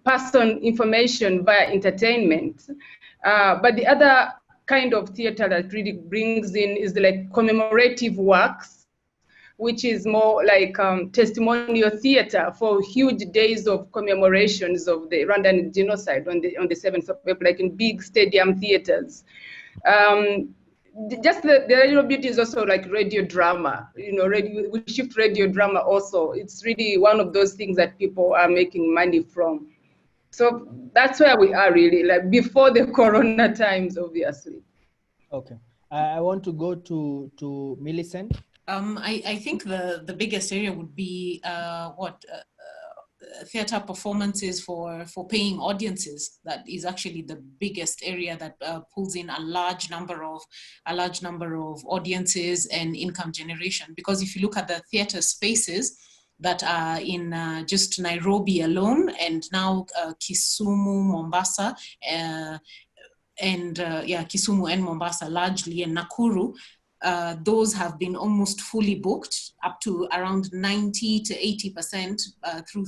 pass on information via entertainment. But the other kind of theatre that really brings in is the like commemorative works, which is more like testimonial theater for huge days of commemorations of the Rwandan genocide on the 7th of April, like in big stadium theaters. Just the radio beauty is also like radio drama. We shift radio drama also. It's really one of those things that people are making money from. So that's where we are really, like before the Corona times, obviously. Okay, I want to go to Millicent. I think the biggest area would be theater performances for paying audiences. That is actually the biggest area that pulls in a large number of audiences and income generation. Because if you look at the theater spaces that are in just Nairobi alone, and now Kisumu, Mombasa, Kisumu and Mombasa largely, and Nakuru, those have been almost fully booked, up to around 90 to 80% through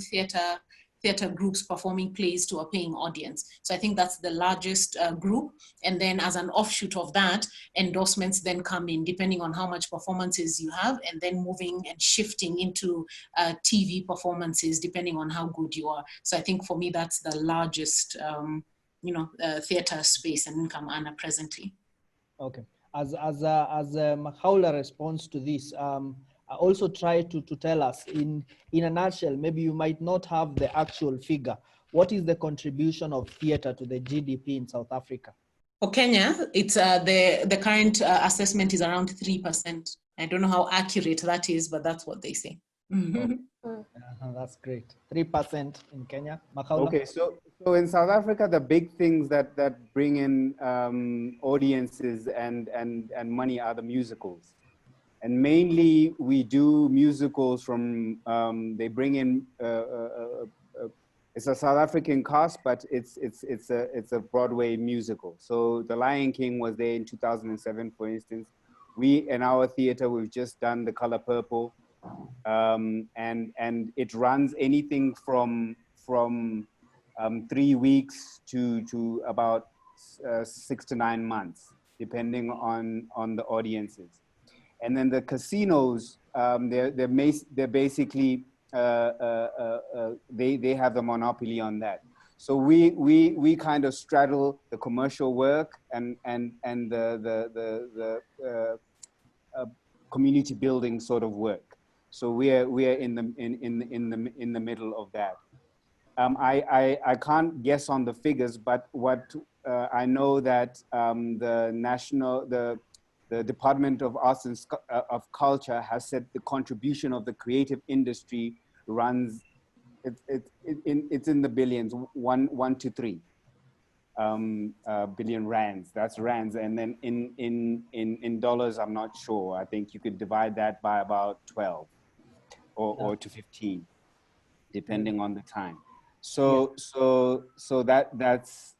theater groups performing plays to a paying audience. So I think that's the largest group. And then as an offshoot of that, endorsements then come in depending on how much performances you have, and then moving and shifting into TV performances depending on how good you are. So I think for me, that's the largest theater space and income earner presently. Okay. As Mahaula responds to this, also try to tell us in a nutshell, maybe you might not have the actual figure. What is the contribution of theater to the GDP in South Africa? For Kenya, it's the current assessment is around 3%. I don't know how accurate that is, but that's what they say. That's great. 3% in Kenya. Mahaula? Okay, so in South Africa, the big things that bring in audiences and money are the musicals. And mainly we do musicals from, they bring in, it's a South African cast, but it's a Broadway musical. So The Lion King was there in 2007, for instance. We, in our theater, we've just done The Color Purple. And it runs anything from 3 weeks to about 6 to 9 months, depending on the audiences. And then the casinos, they're basically they have the monopoly on that. So we kind of straddle the commercial work and the community building sort of work. So we are in the middle of that. I can't guess on the figures, but what I know that the Department of Arts and of Culture has said the contribution of the creative industry runs, it's in the billions, 1 to 3 billion rands. That's rands, and then in dollars, I'm not sure. I think you could divide that by about 12 or to 15, depending on the time. So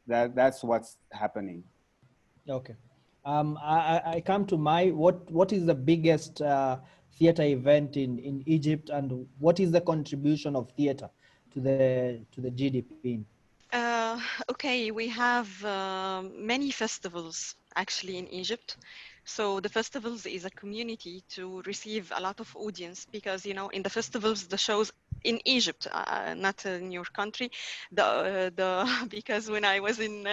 that's what's happening. Okay. I come to what is the biggest theater event in Egypt, and what is the contribution of theater to the GDP? Okay, we have many festivals actually in Egypt. So the festivals is a community to receive a lot of audience because, you know, in the festivals, the shows in Egypt, not in your country, because when I was in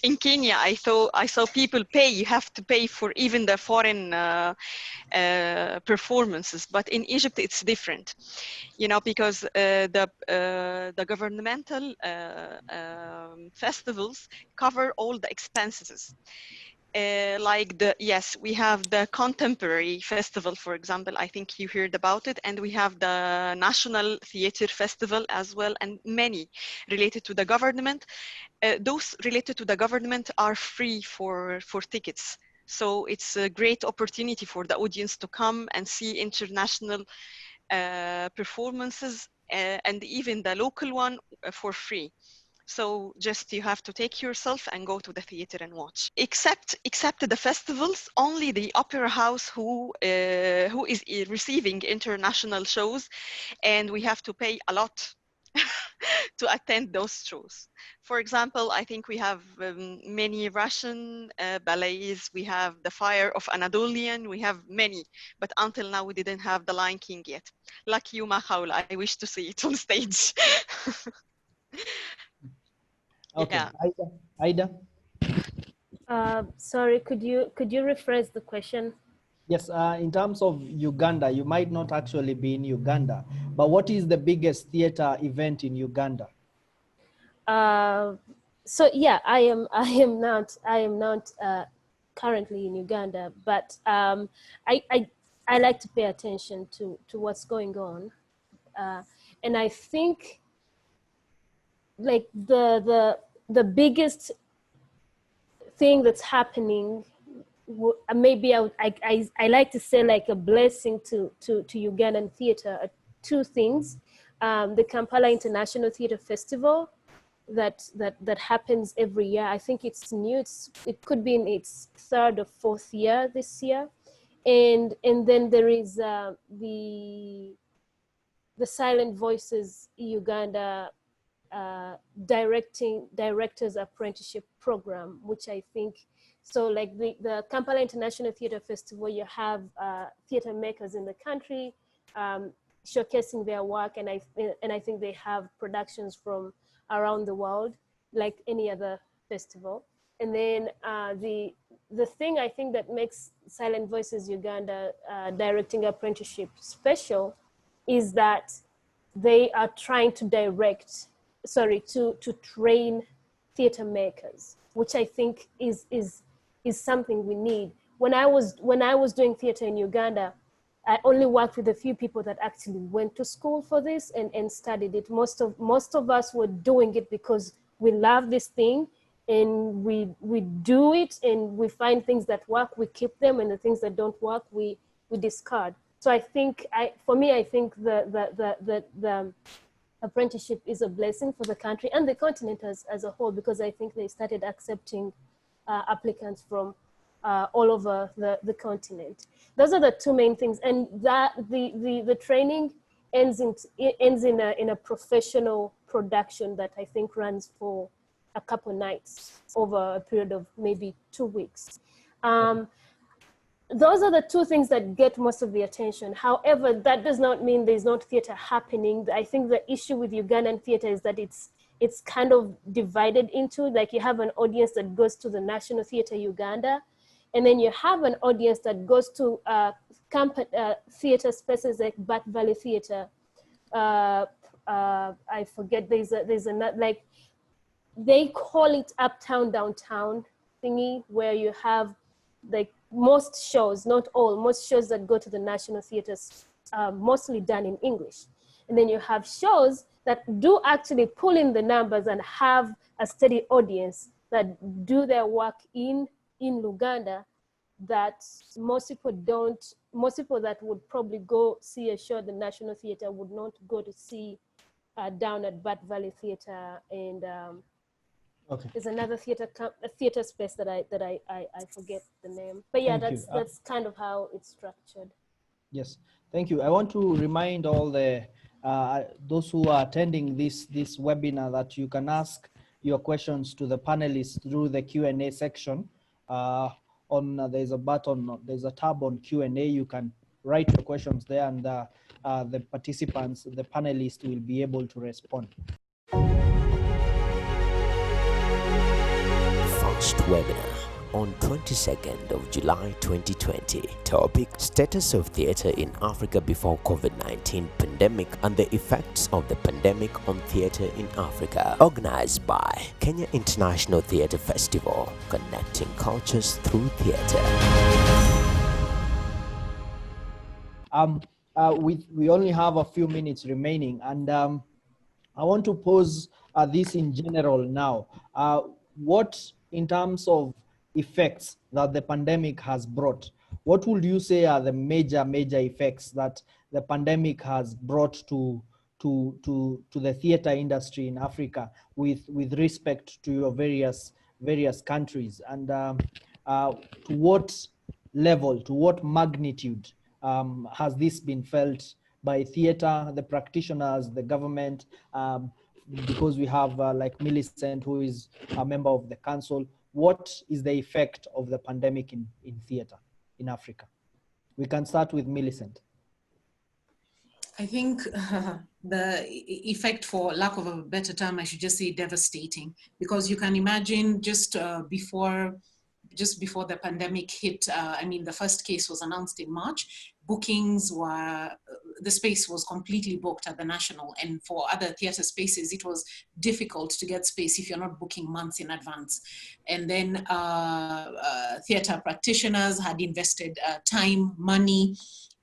in Kenya, I saw people pay. You have to pay for even the foreign performances, but in Egypt it's different, you know, because the governmental festivals cover all the expenses. Like we have the contemporary festival, for example. I think you heard about it, and we have the National Theatre Festival as well, and many related to the government. Those related to the government are free for tickets. So it's a great opportunity for the audience to come and see international performances and even the local one for free. So just you have to take yourself and go to the theater and watch. Except the festivals, only the opera house who is receiving international shows, and we have to pay a lot to attend those shows. For example, I think we have many Russian ballets. We have the Fire of Anatolian. We have many, but until now we didn't have the Lion King yet. Like you, Mahaula, I wish to see it on stage. Okay, Yeah. Aida. Sorry, could you rephrase the question? Yes, in terms of Uganda, you might not actually be in Uganda, but what is the biggest theater event in Uganda? So yeah, I am not currently in Uganda, but I like to pay attention to what's going on, and I think like the biggest thing that's happening, maybe I like to say like a blessing to Ugandan theater, are two things. The Kampala International Theatre Festival that happens every year. I think it's new. It could be in its third or fourth year this year, and then there is the Silent Voices Uganda directors apprenticeship program, which I think, so like the Kampala International Theatre Festival, you have theatre makers in the country showcasing their work, and I think they have productions from around the world like any other festival. And then the thing I think that makes Silent Voices Uganda directing apprenticeship special is that they are trying to to train theater makers, which I think is something we need. When I was doing theater in Uganda, I only worked with a few people that actually went to school for this and studied it. Most of us were doing it because we love this thing, and we do it, and we find things that work, we keep them, and the things that don't work, we discard. So I think I think the apprenticeship is a blessing for the country and the continent as a whole, because I think they started accepting applicants from all over the continent. Those are the two main things, and that the training ends in a professional production that I think runs for a couple nights over a period of maybe 2 weeks. Those are the two things that get most of the attention. However, that does not mean there's not theater happening. I think the issue with Ugandan theater is that it's kind of divided into, like, you have an audience that goes to the National Theatre Uganda, and then you have an audience that goes to theater spaces like Bat Valley Theatre. I forget, there's a like, they call it uptown downtown thingy, where you have like most shows, not all, most shows that go to the national theaters are mostly done in English. And then you have shows that do actually pull in the numbers and have a steady audience that do their work in Luganda, that most people that would probably go see a show at the National Theatre would not go to see down at Bat Valley Theatre and Okay. There's another theater space that I forget the name. But yeah, that's kind of how it's structured. Yes, thank you. I want to remind all the those who are attending this webinar that you can ask your questions to the panelists through the Q&A section. There's a button, there's a tab on Q&A. You can write your questions there, and the participants, the panelists, will be able to respond. First webinar on 22nd of July 2020. Topic: Status of theatre in Africa before COVID-19 pandemic and the effects of the pandemic on theatre in Africa. Organized by Kenya International Theatre Festival, connecting cultures through theatre. We only have a few minutes remaining, and I want to pose this in general now. What, in terms of effects that the pandemic has brought, what would you say are the major effects that the pandemic has brought to the theater industry in Africa with respect to your various countries, and to what level, to what magnitude has this been felt by theater, the practitioners, the government, because we have like Millicent, who is a member of the council. What is the effect of the pandemic in theater in Africa? We can start with Millicent. I think the effect, for lack of a better term, I should just say devastating, because you can imagine just before the pandemic hit, I mean, the first case was announced in March. Bookings were, the space was completely booked at the National, and for other theatre spaces, it was difficult to get space if you're not booking months in advance. And then theatre practitioners had invested time, money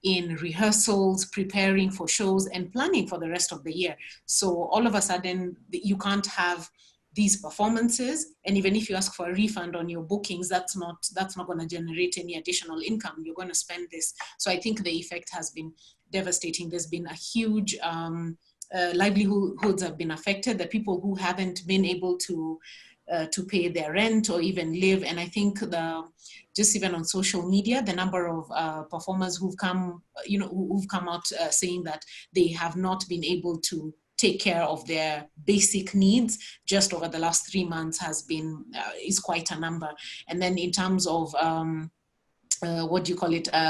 in rehearsals, preparing for shows, and planning for the rest of the year. So all of a sudden, you can't have these performances, and even if you ask for a refund on your bookings, that's not going to generate any additional income. You're going to spend this. So I think the effect has been devastating. There's been a huge livelihoods have been affected. The people who haven't been able to pay their rent or even live, and I think just even on social media, the number of performers who've come out saying that they have not been able to take care of their basic needs just over the last 3 months is quite a number. And then in terms of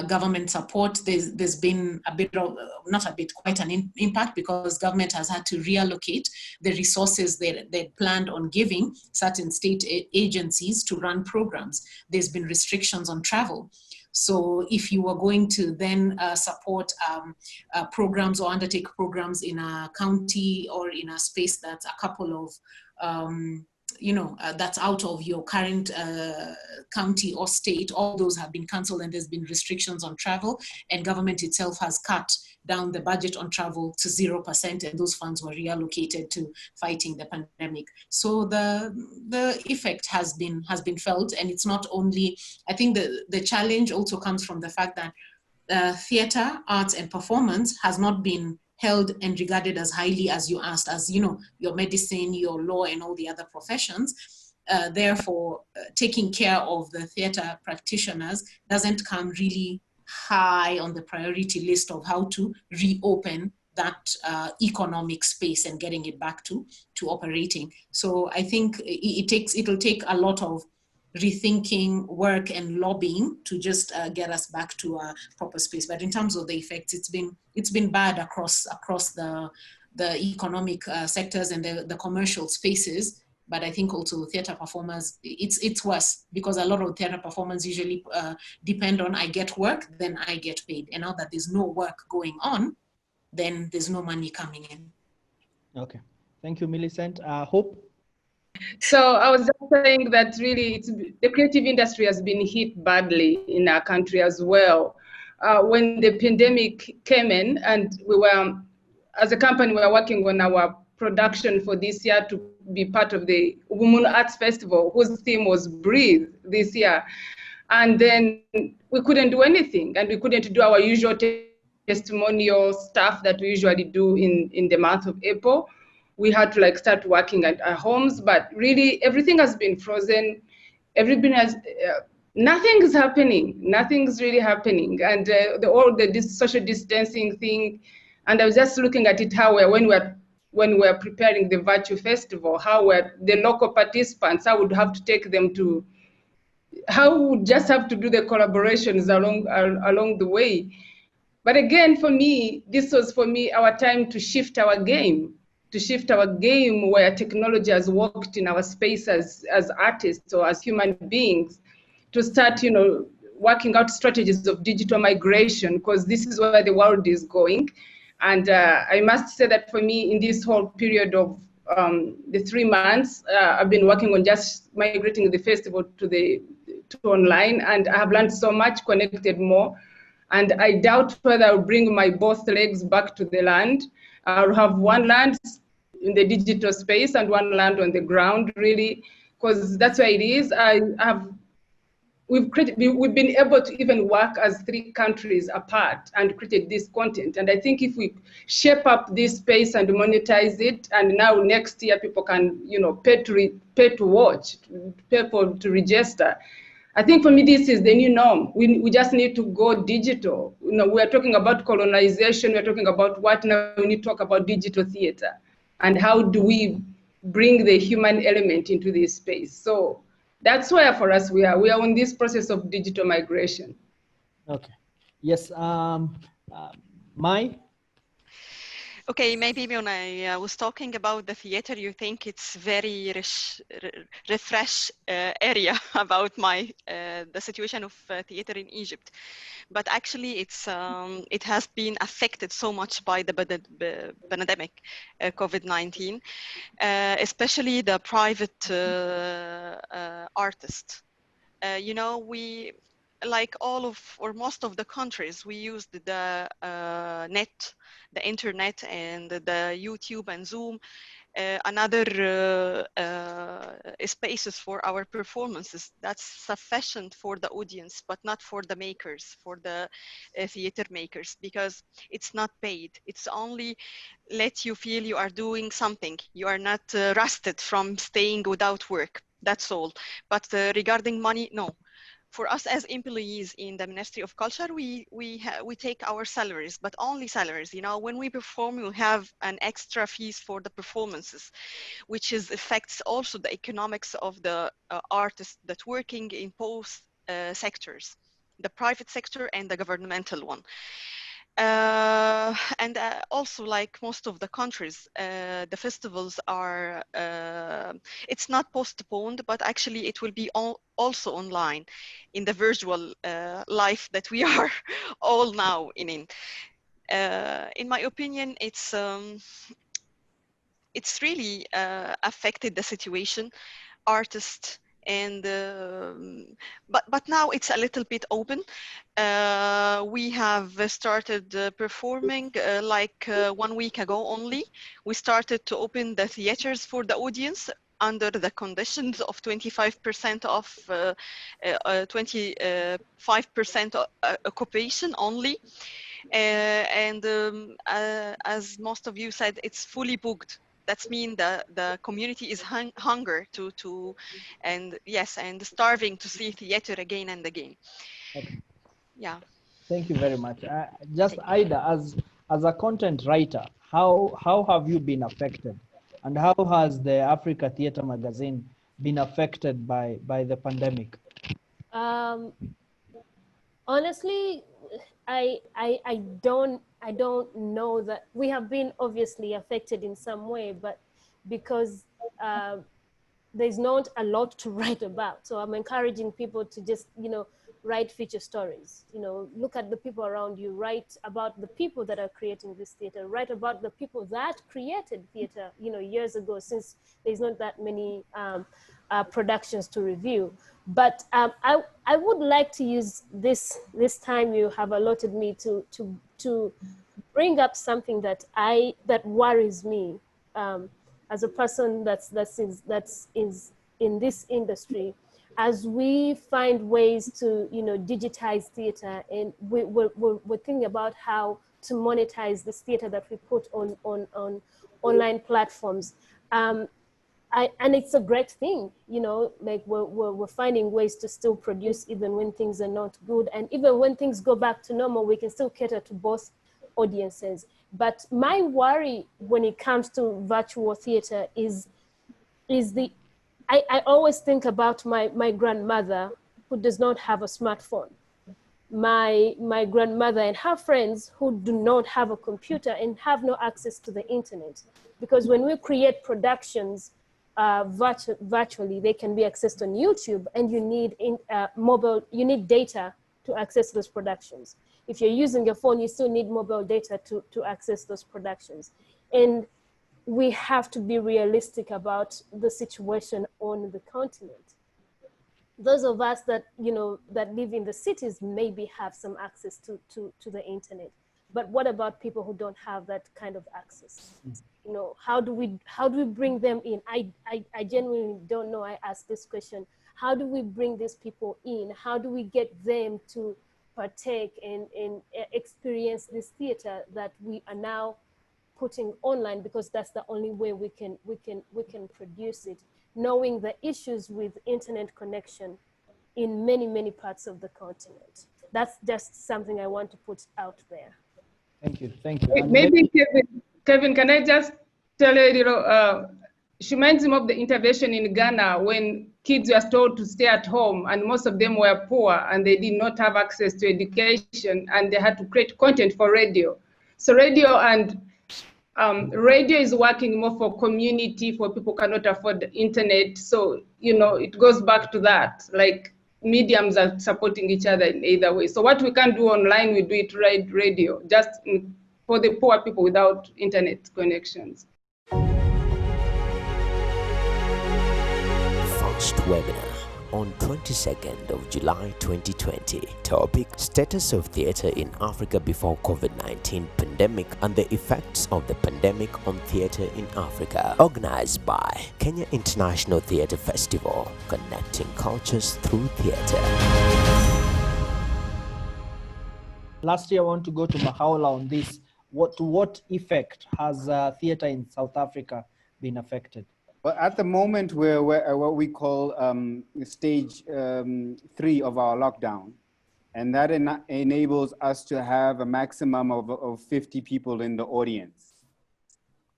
government support, there's been quite an impact, because government has had to reallocate the resources they planned on giving certain state agencies to run programs. There's been restrictions on travel. So if you are going to then support programs or undertake programs in a county or in a space that's a couple of, that's out of your current county or state, all those have been cancelled, and there's been restrictions on travel, and government itself has cut down the budget on travel to 0%, and those funds were reallocated to fighting the pandemic. So the effect has been felt, and it's not only, I think the challenge also comes from the fact that theatre, arts, and performance has not been held and regarded as highly as you asked, as your medicine, your law, and all the other professions. Therefore, taking care of the theatre practitioners doesn't come really high on the priority list of how to reopen that economic space and getting it back to operating. So I think it'll take a lot of rethinking, work, and lobbying to just get us back to a proper space. But in terms of the effects, it's been bad across the economic sectors and the commercial spaces. But I think also theatre performers, it's worse, because a lot of theatre performers usually depend on, I get work, then I get paid. And now that there's no work going on, then there's no money coming in. Okay, thank you, Millicent. Hope? So I was just saying that really the creative industry has been hit badly in our country as well. When the pandemic came in, and we were, as a company, we were working on our production for this year to be part of the Women Arts Festival, whose theme was Breathe this year. And then we couldn't do anything, and we couldn't do our usual testimonial stuff that we usually do in the month of April. we had to like start working at our homes, but really everything has been frozen. Everything has, nothing is happening. Nothing's really happening. And all this social distancing thing, and I was just looking at it how when we're preparing the virtual festival, how the local participants, I would have to take them to, how we would just have to do the collaborations along the way. But again, for me, this was for me our time to shift our game, where technology has worked in our space as artists or as human beings, to start, working out strategies of digital migration, because this is where the world is going. And I must say that for me, in this whole period of the 3 months, I've been working on just migrating the festival to online, and I have learned so much, connected more. And I doubt whether I'll bring my both legs back to the land. I'll have one land in the digital space and one land on the ground, really, because that's where it is. We've been able to even work as 3 countries apart and created this content. And I think if we shape up this space and monetize it, and now next year people can, pay to watch, pay to register. I think for me, this is the new norm. We just need to go digital. We are talking about colonization. We're talking about what now we need to talk about digital theater. And how do we bring the human element into this space? So that's where for us we are on this process of digital migration. Okay. Yes. Mai? Okay, maybe when I was talking about the theater, you think it's very refresh area about the situation of theater in Egypt, but actually it has been affected so much by the pandemic, COVID-19, especially the private artists. We, like all of or most of the countries, we used the internet and the YouTube and Zoom, another spaces for our performances. That's sufficient for the audience, but not for the makers, for the theater makers, because it's not paid. It's only let you feel you are doing something. You are not rusted from staying without work. That's all. But regarding money, no. For us as employees in the Ministry of Culture, we take our salaries, but only salaries. When we perform, we have an extra fees for the performances, which affects also the economics of the artists that working in both sectors, the private sector and the governmental one. And also, like most of the countries, the festivals are, it's not postponed, but actually it will be also online in the virtual life that we are all now in. In my opinion, it's really affected the situation, artists, and but now it's a little bit open. We have started performing like 1 week ago only. We started to open the theaters for the audience under the conditions of 25% off, 25% occupation only. And as most of you said, it's fully booked. That's mean the community is hunger and starving to see theater again and again. Okay. Yeah. Thank you very much. Just Ida, as a content writer, how have you been affected, and how has the Africa Theatre magazine been affected by the pandemic? Honestly, I don't know that we have been obviously affected in some way, but because there's not a lot to write about. So I'm encouraging people to just, write feature stories, look at the people around you, write about the people that are creating this theater, write about the people that created theater, years ago, since there's not that many productions to review. But I would like to use this time you have allotted me to bring up something that worries me as a person that's in this industry. As we find ways to digitize theater, and we're thinking about how to monetize this theater that we put on online platforms. And it's a great thing, you know, like we're finding ways to still produce even when things are not good. And even when things go back to normal, we can still cater to both audiences. But my worry when it comes to virtual theater is I always think about my grandmother who does not have a smartphone. My grandmother and her friends who do not have a computer and have no access to the internet. Because when we create productions virtually, they can be accessed on YouTube, and you need you need data to access those productions. If you're using your phone, you still need mobile data to access those productions. And we have to be realistic about the situation on the continent. Those of us that, you know, that live in the cities maybe have some access to the internet. But what about people who don't have that kind of access? You know, how do we bring them in? I genuinely don't know. I ask this question. How do we bring these people in? How do we get them to partake and experience this theater that we are now putting online, because that's the only way we can produce it, knowing the issues with internet connection in many parts of the continent. That's just something I want to put out there. Thank you. And maybe Kevin, can I just tell you, she reminds him of the intervention in Ghana when kids were told to stay at home, and most of them were poor and they did not have access to education, and they had to create content for radio. So radio is working more for community, for people who cannot afford the internet. So, you know, it goes back to that, like mediums are supporting each other in either way. So what we can do online, we do it radio, just for the poor people without internet connections. First webinar on 22nd of July 2020. Topic: Status of theatre in Africa before COVID-19 pandemic and the effects of the pandemic on theatre in Africa. Organized by Kenya International Theatre Festival, connecting cultures through theatre. lastly, I want to go to Mahaula on this. What effect has theatre in South Africa been affected? Well, at the moment, we're what we call stage 3 of our lockdown. And that enables us to have a maximum of 50 people in the audience.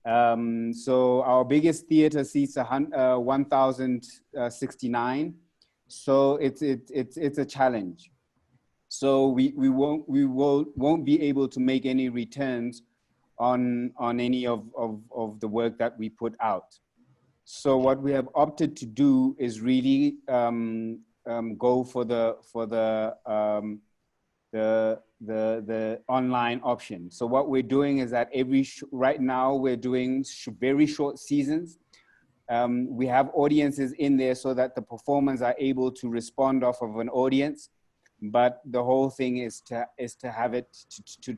So our biggest theater seats 1,069. So it's a challenge. So we won't be able to make any returns on any of the work that we put out. So what we have opted to do is really go for the online option. So what we're doing is that right now we're doing very short seasons. We have audiences in there so that the performers are able to respond off of an audience, but the whole thing is to have it to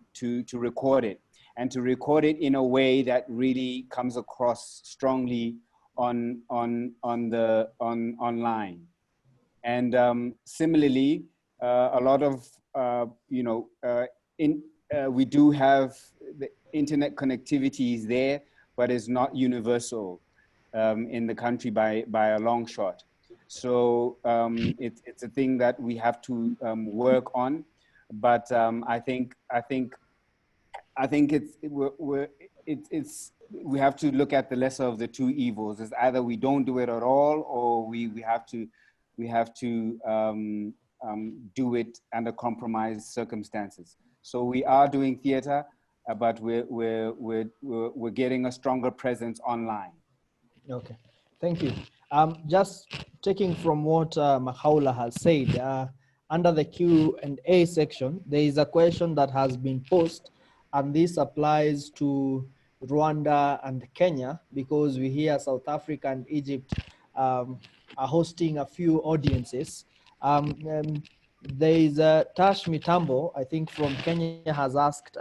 record it, and to record it in a way that really comes across strongly online. And similarly, a lot of we do have the internet connectivity is there, but it's not universal in the country by a long shot. So it's a thing that we have to work on. But I think we have to look at the lesser of the two evils. It's either we don't do it at all, or we have to do it under compromised circumstances. So we are doing theater, but we're getting a stronger presence online. Okay, thank you. Just taking from what Mahaula has said, under the Q&A section, there is a question that has been posed, and this applies to Rwanda and Kenya, because we hear South Africa and Egypt are hosting a few audiences. There is Tash Mitambo, I think from Kenya, has asked,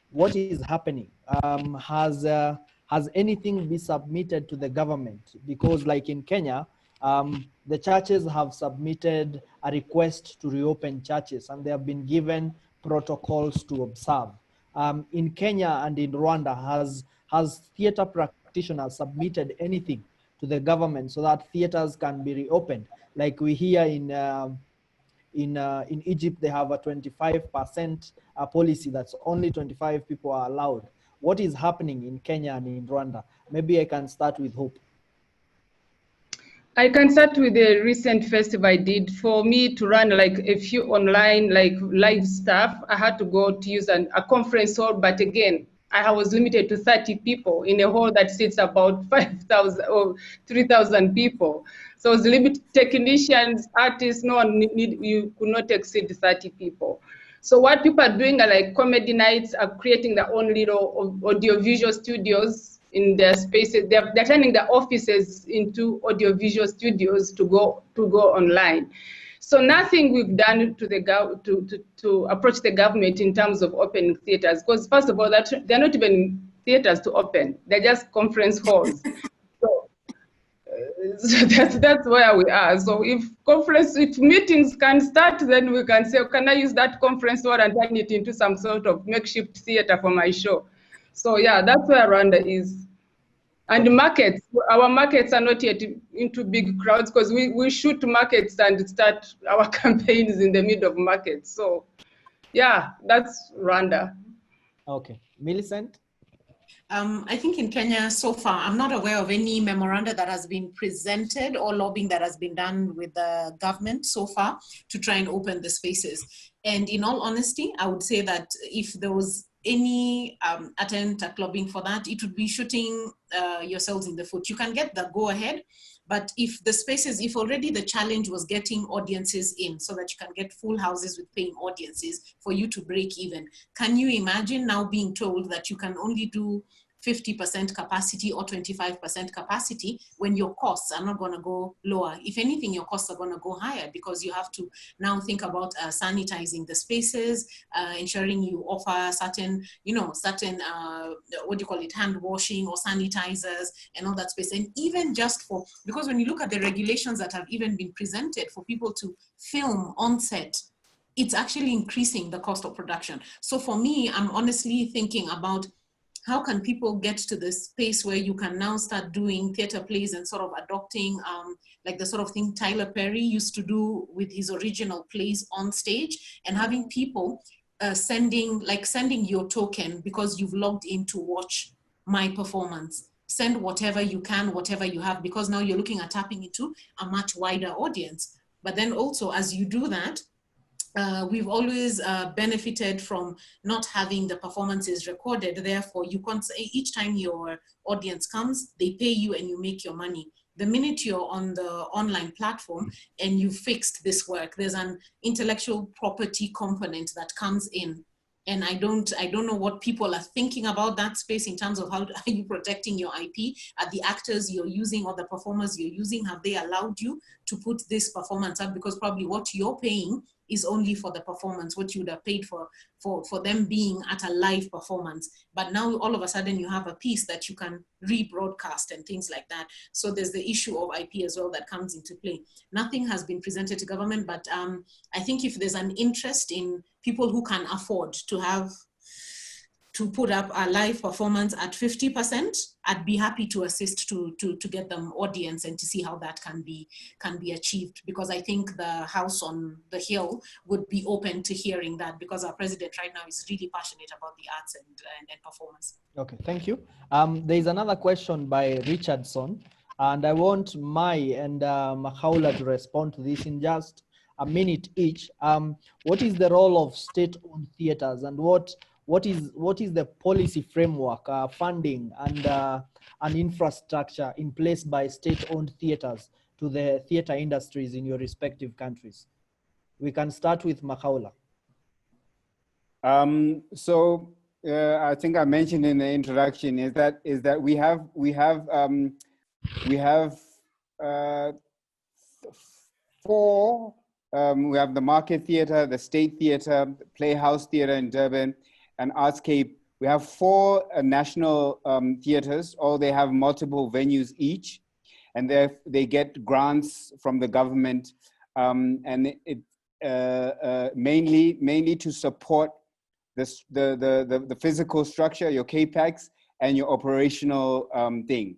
what is happening? Has anything been submitted to the government? Because like in Kenya, the churches have submitted a request to reopen churches, and they have been given protocols to observe. In Kenya and in Rwanda, has Has theater practitioners submitted anything to the government so that theaters can be reopened? Like we hear in Egypt, they have a 25% policy that's only 25 people are allowed. What is happening in Kenya and in Rwanda? Maybe I can start with Hope. I can start with the recent festival I did. For me to run like a few online, like live stuff, I had to go to use a conference hall, but again, I was limited to 30 people in a hall that sits about 5,000 or 3,000 people. So it was limited technicians, artists, no one you could not exceed 30 people. So what people are doing are like comedy nights, are creating their own little audiovisual studios in their spaces. They're turning their offices into audiovisual studios to go online. So nothing we've done to approach the government in terms of opening theaters, because first of all, they're not even theaters to open; they're just conference halls. So that's where we are. So if meetings can start, then we can say, can I use that conference hall and turn it into some sort of makeshift theater for my show? So yeah, that's where Rwanda is. And markets, our markets are not yet into big crowds because we shoot markets and start our campaigns in the middle of markets. So yeah, that's Rwanda. Okay, Millicent? I think in Kenya so far, I'm not aware of any memoranda that has been presented or lobbying that has been done with the government so far to try and open the spaces. And in all honesty, I would say that if there was any attempt at lobbying for that, it would be shooting yourselves in the foot. You can get the go ahead, but if the spaces, if already the challenge was getting audiences in so that you can get full houses with paying audiences for you to break even, can you imagine now being told that you can only do 50% capacity or 25% capacity when your costs are not going to go lower? If anything, your costs are going to go higher because you have to now think about sanitizing the spaces, ensuring you offer certain, what do you call it, hand washing or sanitizers and all that space. And even just for, because when you look at the regulations that have even been presented for people to film on set, it's actually increasing the cost of production. So for me, I'm honestly thinking about how can people get to the space where you can now start doing theater plays and sort of adopting like the sort of thing Tyler Perry used to do with his original plays on stage, and having people sending your token because you've logged in to watch my performance. Send whatever you can, whatever you have, because now you're looking at tapping into a much wider audience. But then also as you do that, we've always benefited from not having the performances recorded. Therefore, you can't say each time your audience comes, they pay you and you make your money. The minute you're on the online platform and you fixed this work, there's an intellectual property component that comes in. And I don't know what people are thinking about that space in terms of how are you protecting your IP? Are the actors you're using or the performers you're using, have they allowed you to put this performance up? Because probably what you're paying is only for the performance, what you would have paid for them being at a live performance. But now all of a sudden you have a piece that you can rebroadcast and things like that. So there's the issue of IP as well that comes into play. Nothing has been presented to government, but I think if there's an interest in people who can afford to put up a live performance at 50%, I'd be happy to assist to get them audience and to see how that can be achieved. Because I think the house on the hill would be open to hearing that, because our president right now is really passionate about the arts and performance. Okay, thank you. There is another question by Richardson, and I want Mai and Mahaula to respond to this in just a minute each. What is the role of state-owned theaters, and what is the policy framework, funding and infrastructure in place by state-owned theaters to the theater industries in your respective countries? We can start with Mahaula. I think I mentioned in the introduction is that we have four. We have the Market Theatre, the State Theatre, the Playhouse Theatre in Durban, and Artscape. We have four national theatres. All they have multiple venues each, and they get grants from the government, and it mainly to support the physical structure, your CAPEX, and your operational thing.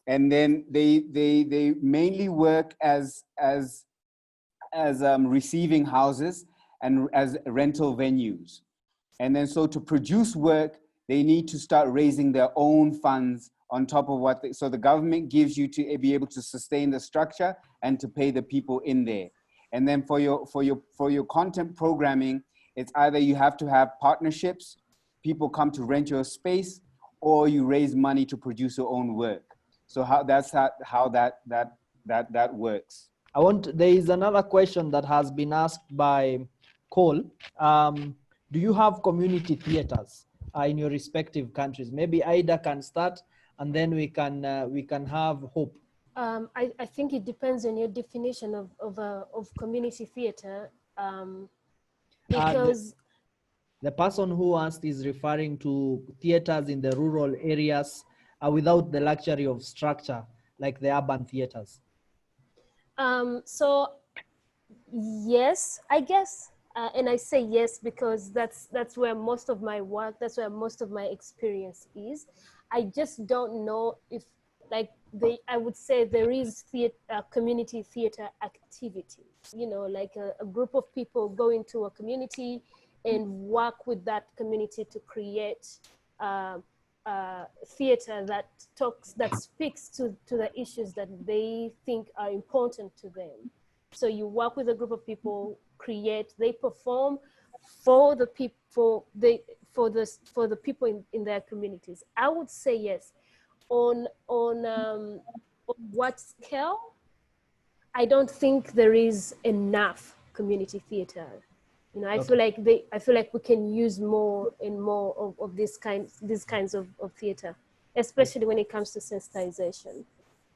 And then they mainly work as receiving houses and as rental venues. And then so to produce work, they need to start raising their own funds on top of what so the government gives you to be able to sustain the structure and to pay the people in there. And then for your content programming, it's either you have to have partnerships, people come to rent your space, or you raise money to produce your own work. So how that works. There is another question that has been asked by Cole. Do you have community theaters in your respective countries? Maybe Ida can start, and then we can have Hope. I think it depends on your definition of community theater, because the person who asked is referring to theaters in the rural areas without the luxury of structure like the urban theaters. So yes, I guess, and I say yes because that's where most of my work, that's where most of my experience is. I just don't know if, like, I would say there is community theater activity, you know, like a group of people go into a community and work with that community to create theater that speaks to the issues that they think are important to them. So you work with a group of people, they perform for the people, for the people in their communities. I would say yes. On what scale? I don't think there is enough community theater. You know, I feel like we can use more and more of these kinds of theater, especially when it comes to sensitization.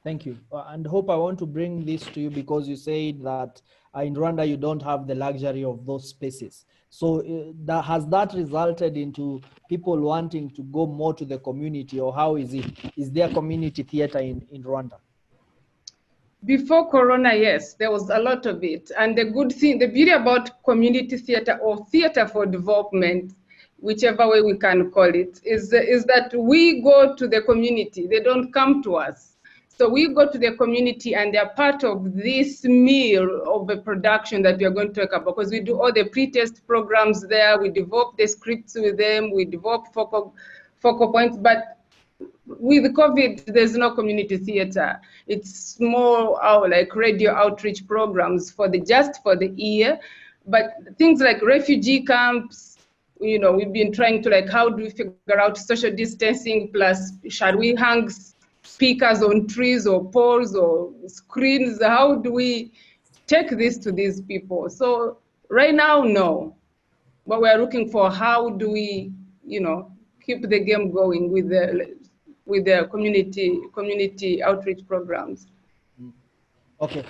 Thank you. And Hope, I want to bring this to you because you said that in Rwanda you don't have the luxury of those spaces. So has that resulted into people wanting to go more to the community, or how is it? Is there community theater in Rwanda? Before Corona, yes, there was a lot of it. And the beauty about community theater or theater for development, whichever way we can call it, is that we go to the community. They don't come to us. So we go to the community and they're part of this meal of a production that we are going to talk about, because we do all the pre-test programs there, we develop the scripts with them, we develop focal points, but with COVID, there's no community theater. It's more like radio outreach programs just for the ear. But things like refugee camps, you know, we've been trying to, like, how do we figure out social distancing, plus shall we hang speakers on trees or poles or screens? How do we take this to these people? So right now, no. But we're looking for how do we, you know, keep the game going with the community outreach programs. Okay.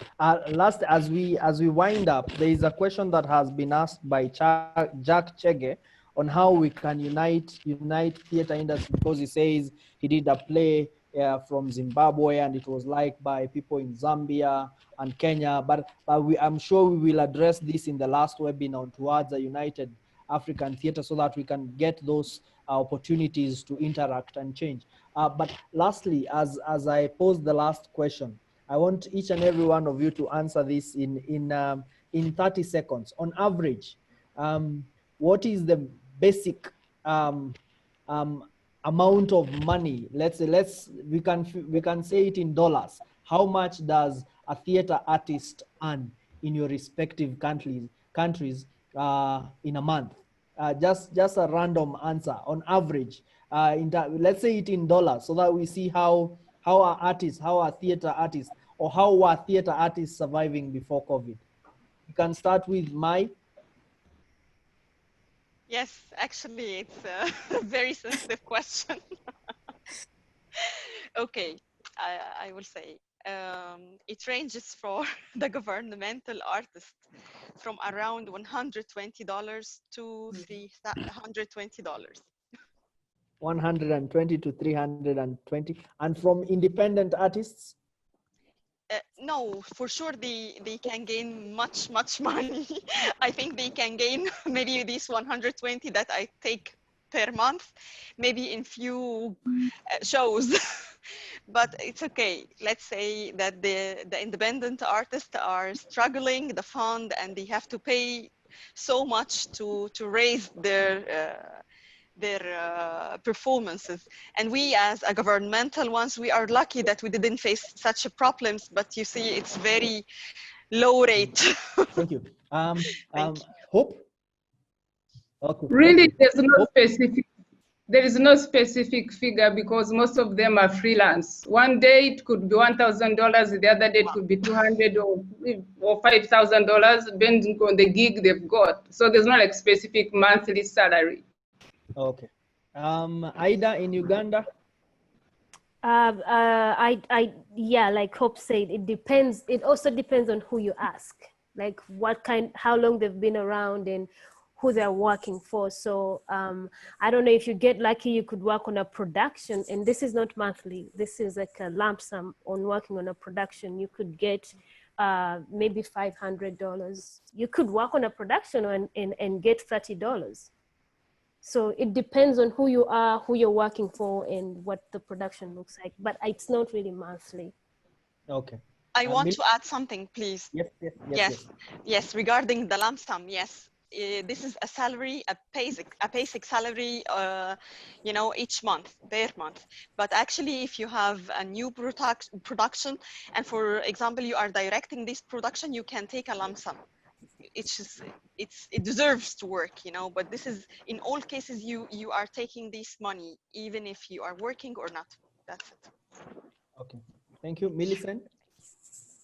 Last, as we wind up, there is a question that has been asked by Jack Chege on how we can unite theater industry, because he says he did a play from Zimbabwe and it was liked by people in Zambia and Kenya. But I'm sure we will address this in the last webinar towards a united African theater, so that we can get those opportunities to interact and change. But lastly, as I pose the last question, I want each and every one of you to answer this in 30 seconds. On average, what is the basic amount of money? We can say it in dollars. How much does a theater artist earn in your respective countries in a month? Just a random answer on average. Let's say it in dollars, so that we see how our theater artists, or how are theater artists surviving before COVID. You can start with Mai. Yes, actually, it's a very sensitive question. Okay, I will say it ranges for the governmental artist from around $120 to $320. 120 to 320. And from independent artists? No, for sure they can gain much money. I think they can gain maybe this 120 that I take per month, maybe in few shows. But it's okay. Let's say that the independent artists are struggling the fund and they have to pay so much to raise their performances. And we as a governmental ones, we are lucky that we didn't face such problems, but you see it's very low rate. Thank you. Thank you. Hope? Okay. Really, Okay. there is no specific figure because most of them are freelance. One day it could be $1,000, the other day it could be $200 or $5,000, depending on the gig they've got. So there's not like specific monthly salary. Okay. Aida in Uganda? Yeah, like Hope said, it depends. It also depends on who you ask, like how long they've been around and who they're working for. So I don't know, if you get lucky, you could work on a production, and this is not monthly. This is like a lump sum on working on a production. You could get maybe $500. You could work on a production and get $30. So it depends on who you are, who you're working for, and what the production looks like. But it's not really monthly. Okay. I want to add something, please. Yes. Regarding the lump sum, yes. This is a salary, a basic salary, each month, per month. But actually, if you have a new production, and for example, you are directing this production, you can take a lump sum. It deserves to work, but this is, in all cases, you are taking this money, even if you are working or not. That's it. Okay. Thank you. Millicent?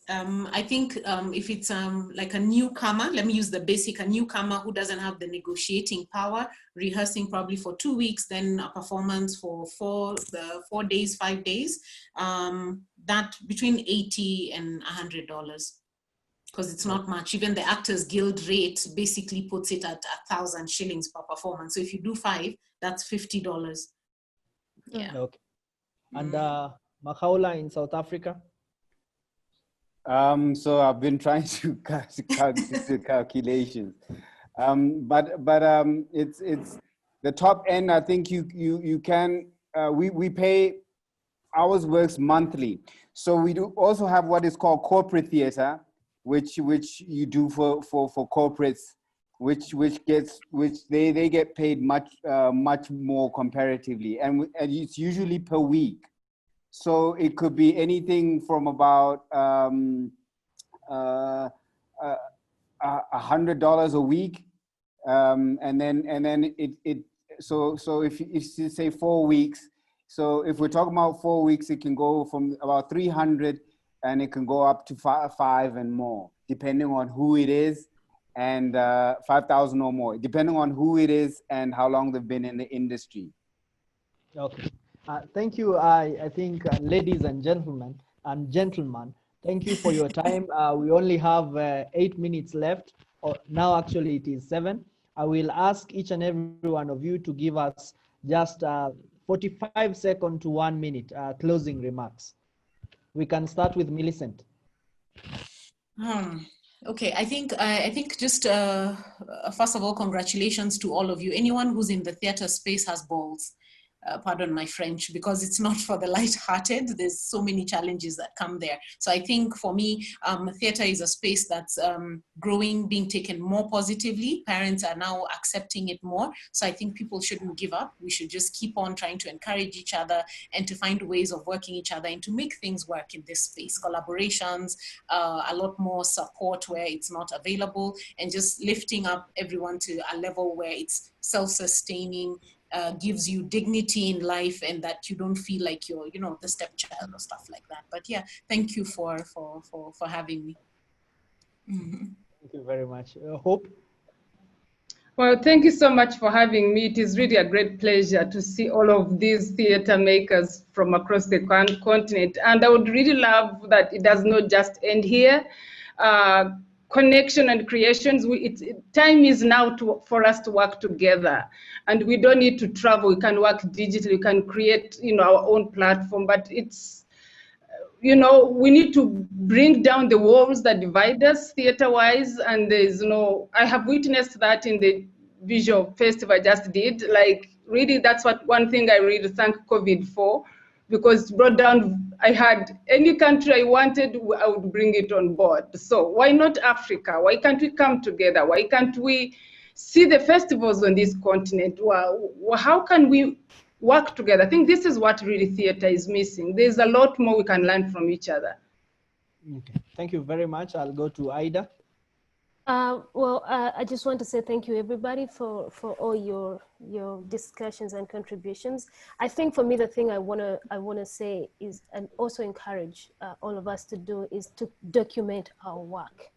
I think if it's like a newcomer, let me use the basic, a newcomer who doesn't have the negotiating power, rehearsing probably for 2 weeks, then a performance for 4 days, 5 days, that between $80 and $100, because it's not much. Even the Actors Guild rate basically puts it at 1,000 shillings per performance. So if you do 5, that's $50. Yeah. Okay. And Makaula in South Africa? So I've been trying to do calculations, but it's the top end. I think you can. We pay hours works monthly. So we do also have what is called corporate theater, which you do for corporates, which they get paid much more comparatively, and it's usually per week. So it could be anything from about $100 a week, and then it. So if you say 4 weeks, so if we're talking about 4 weeks, it can go from about 300, and it can go up to 5 and more, depending on who it is, and 5,000 or more, depending on who it is and how long they've been in the industry. Okay. Thank you. I think, ladies and gentlemen, thank you for your time. We only have 8 minutes left. Now, actually, it is 7. I will ask each and every one of you to give us just 45 seconds to 1 minute closing remarks. We can start with Millicent. Okay, I think just first of all, congratulations to all of you. Anyone who's in the theater space has balls. Pardon my French, because it's not for the light-hearted. There's so many challenges that come there. So I think for me, theater is a space that's growing, being taken more positively. Parents are now accepting it more. So I think people shouldn't give up. We should just keep on trying to encourage each other and to find ways of working each other and to make things work in this space. Collaborations, a lot more support where it's not available, and just lifting up everyone to a level where it's self-sustaining, gives you dignity in life, and that you don't feel like you're, the stepchild or stuff like that. But yeah, thank you for having me. Mm-hmm. Thank you very much. Hope? Well, thank you so much for having me. It is really a great pleasure to see all of these theater makers from across the continent. And I would really love that it does not just end here. Connection and creations, time is now for us to work together, and we don't need to travel. We can work digitally, we can create our own platform, but it's we need to bring down the walls that divide us theater-wise. And there's I have witnessed that in the visual festival I just did. Like, Really, that's what one thing I really thank COVID for, because it brought down, I had any country I wanted, I would bring it on board. So why not Africa? Why can't we come together? Why can't we see the festivals on this continent? Well, how can we work together? I think this is what really theater is missing. There's a lot more we can learn from each other. Okay. Thank you very much. I'll go to Ida. I just want to say thank you, everybody, for all your discussions and contributions. I think for me, the thing I wanna say is, and also encourage all of us to do, is to document our work,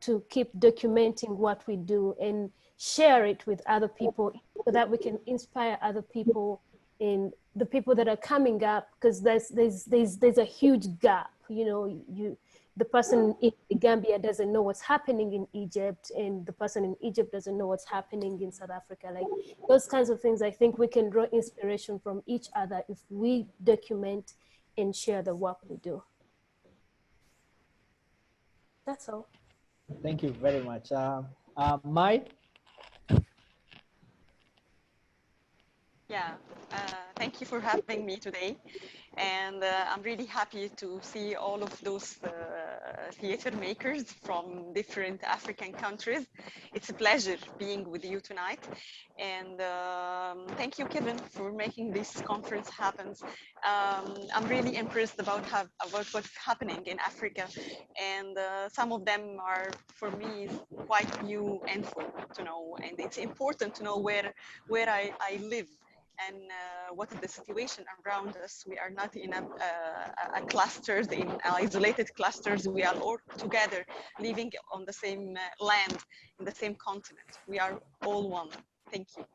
to keep documenting what we do and share it with other people, so that we can inspire other people, in the people that are coming up, because there's a huge gap. You know, the person in Gambia doesn't know what's happening in Egypt, and the person in Egypt doesn't know what's happening in South Africa. Like those kinds of things, I think we can draw inspiration from each other if we document and share the work we do. That's all. Thank you very much. Mai? Yeah, thank you for having me today. And I'm really happy to see all of those theater makers from different African countries. It's a pleasure being with you tonight. And thank you, Kevin, for making this conference happen. I'm really impressed about what's happening in Africa. And some of them are, for me, quite new info to know. And it's important to know where I live, and what is the situation around us. We are not in a clusters, in isolated clusters. We are all together, living on the same land, in the same continent. We are all one. Thank you.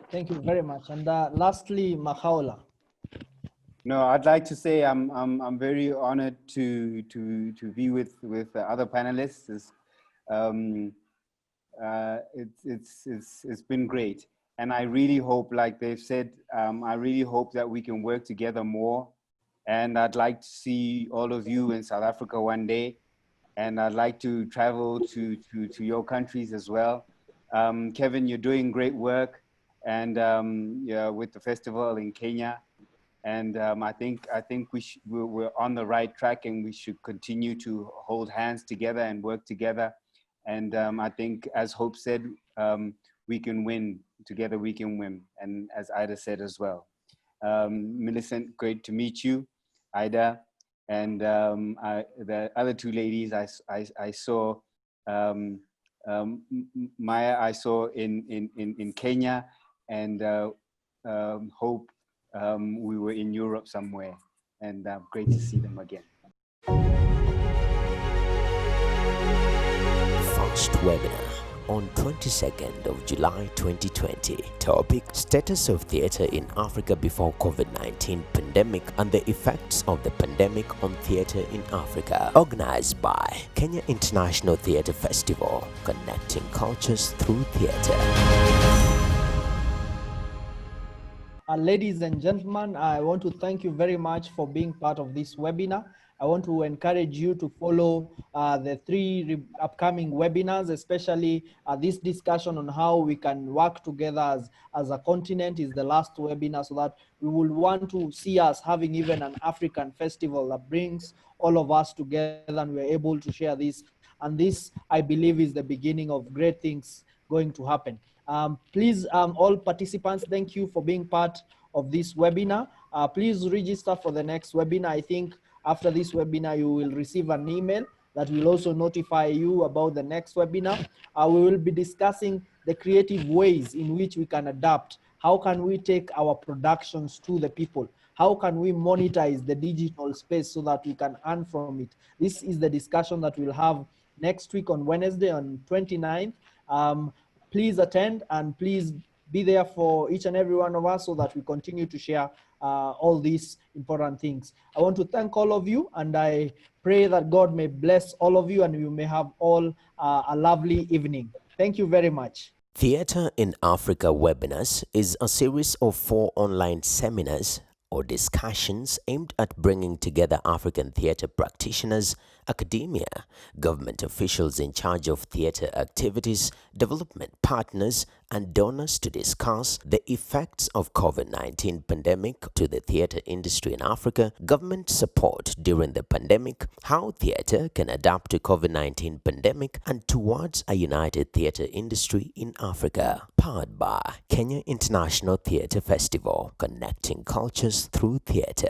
Thank you very much. And lastly, Mahaola. No, I'd like to say I'm very honored to be with the other panelists. It's been great. And I really hope, like they've said, I really hope that we can work together more. And I'd like to see all of you in South Africa one day. And I'd like to travel to your countries as well. Kevin, you're doing great work, and yeah, with the festival in Kenya. And I think we're on the right track, and we should continue to hold hands together and work together. And I think, as Hope said, we can win. Together we can win. And as Ida said as well. Millicent, great to meet you. Ida, and the other two ladies I saw, Maya I saw in Kenya, and Hope, we were in Europe somewhere, and great to see them again. First webinar on 22nd of July 2020. Topic: Status of theatre in Africa before COVID-19 pandemic and the effects of the pandemic on theatre in Africa. Organized by Kenya International Theatre Festival, connecting cultures through theatre. Ladies and gentlemen, I want to thank you very much for being part of this webinar. I want to encourage you to follow the three upcoming webinars, especially this discussion on how we can work together as a continent is the last webinar, so that we will want to see us having even an African festival that brings all of us together, and we're able to share this. And this, I believe, is the beginning of great things going to happen. Please, all participants, thank you for being part of this webinar. Please register for the next webinar. I think after this webinar, you will receive an email that will also notify you about the next webinar. We will be discussing the creative ways in which we can adapt. How can we take our productions to the people? How can we monetize the digital space so that we can earn from it? This is the discussion that we'll have next week on Wednesday, on 29th. Please attend, and please be there for each and every one of us so that we continue to share all these important things. I want to thank all of you, and I pray that God may bless all of you, and you may have all a lovely evening. Thank you very much. Theatre in Africa webinars is a series of 4 online seminars or discussions aimed at bringing together African theatre practitioners, academia, government officials in charge of theatre activities, development partners, and donors to discuss the effects of COVID-19 pandemic to the theater industry in Africa, government support during the pandemic, how theater can adapt to COVID-19 pandemic, and towards a united theater industry in Africa. Powered by Kenya International Theatre Festival, connecting cultures through theater.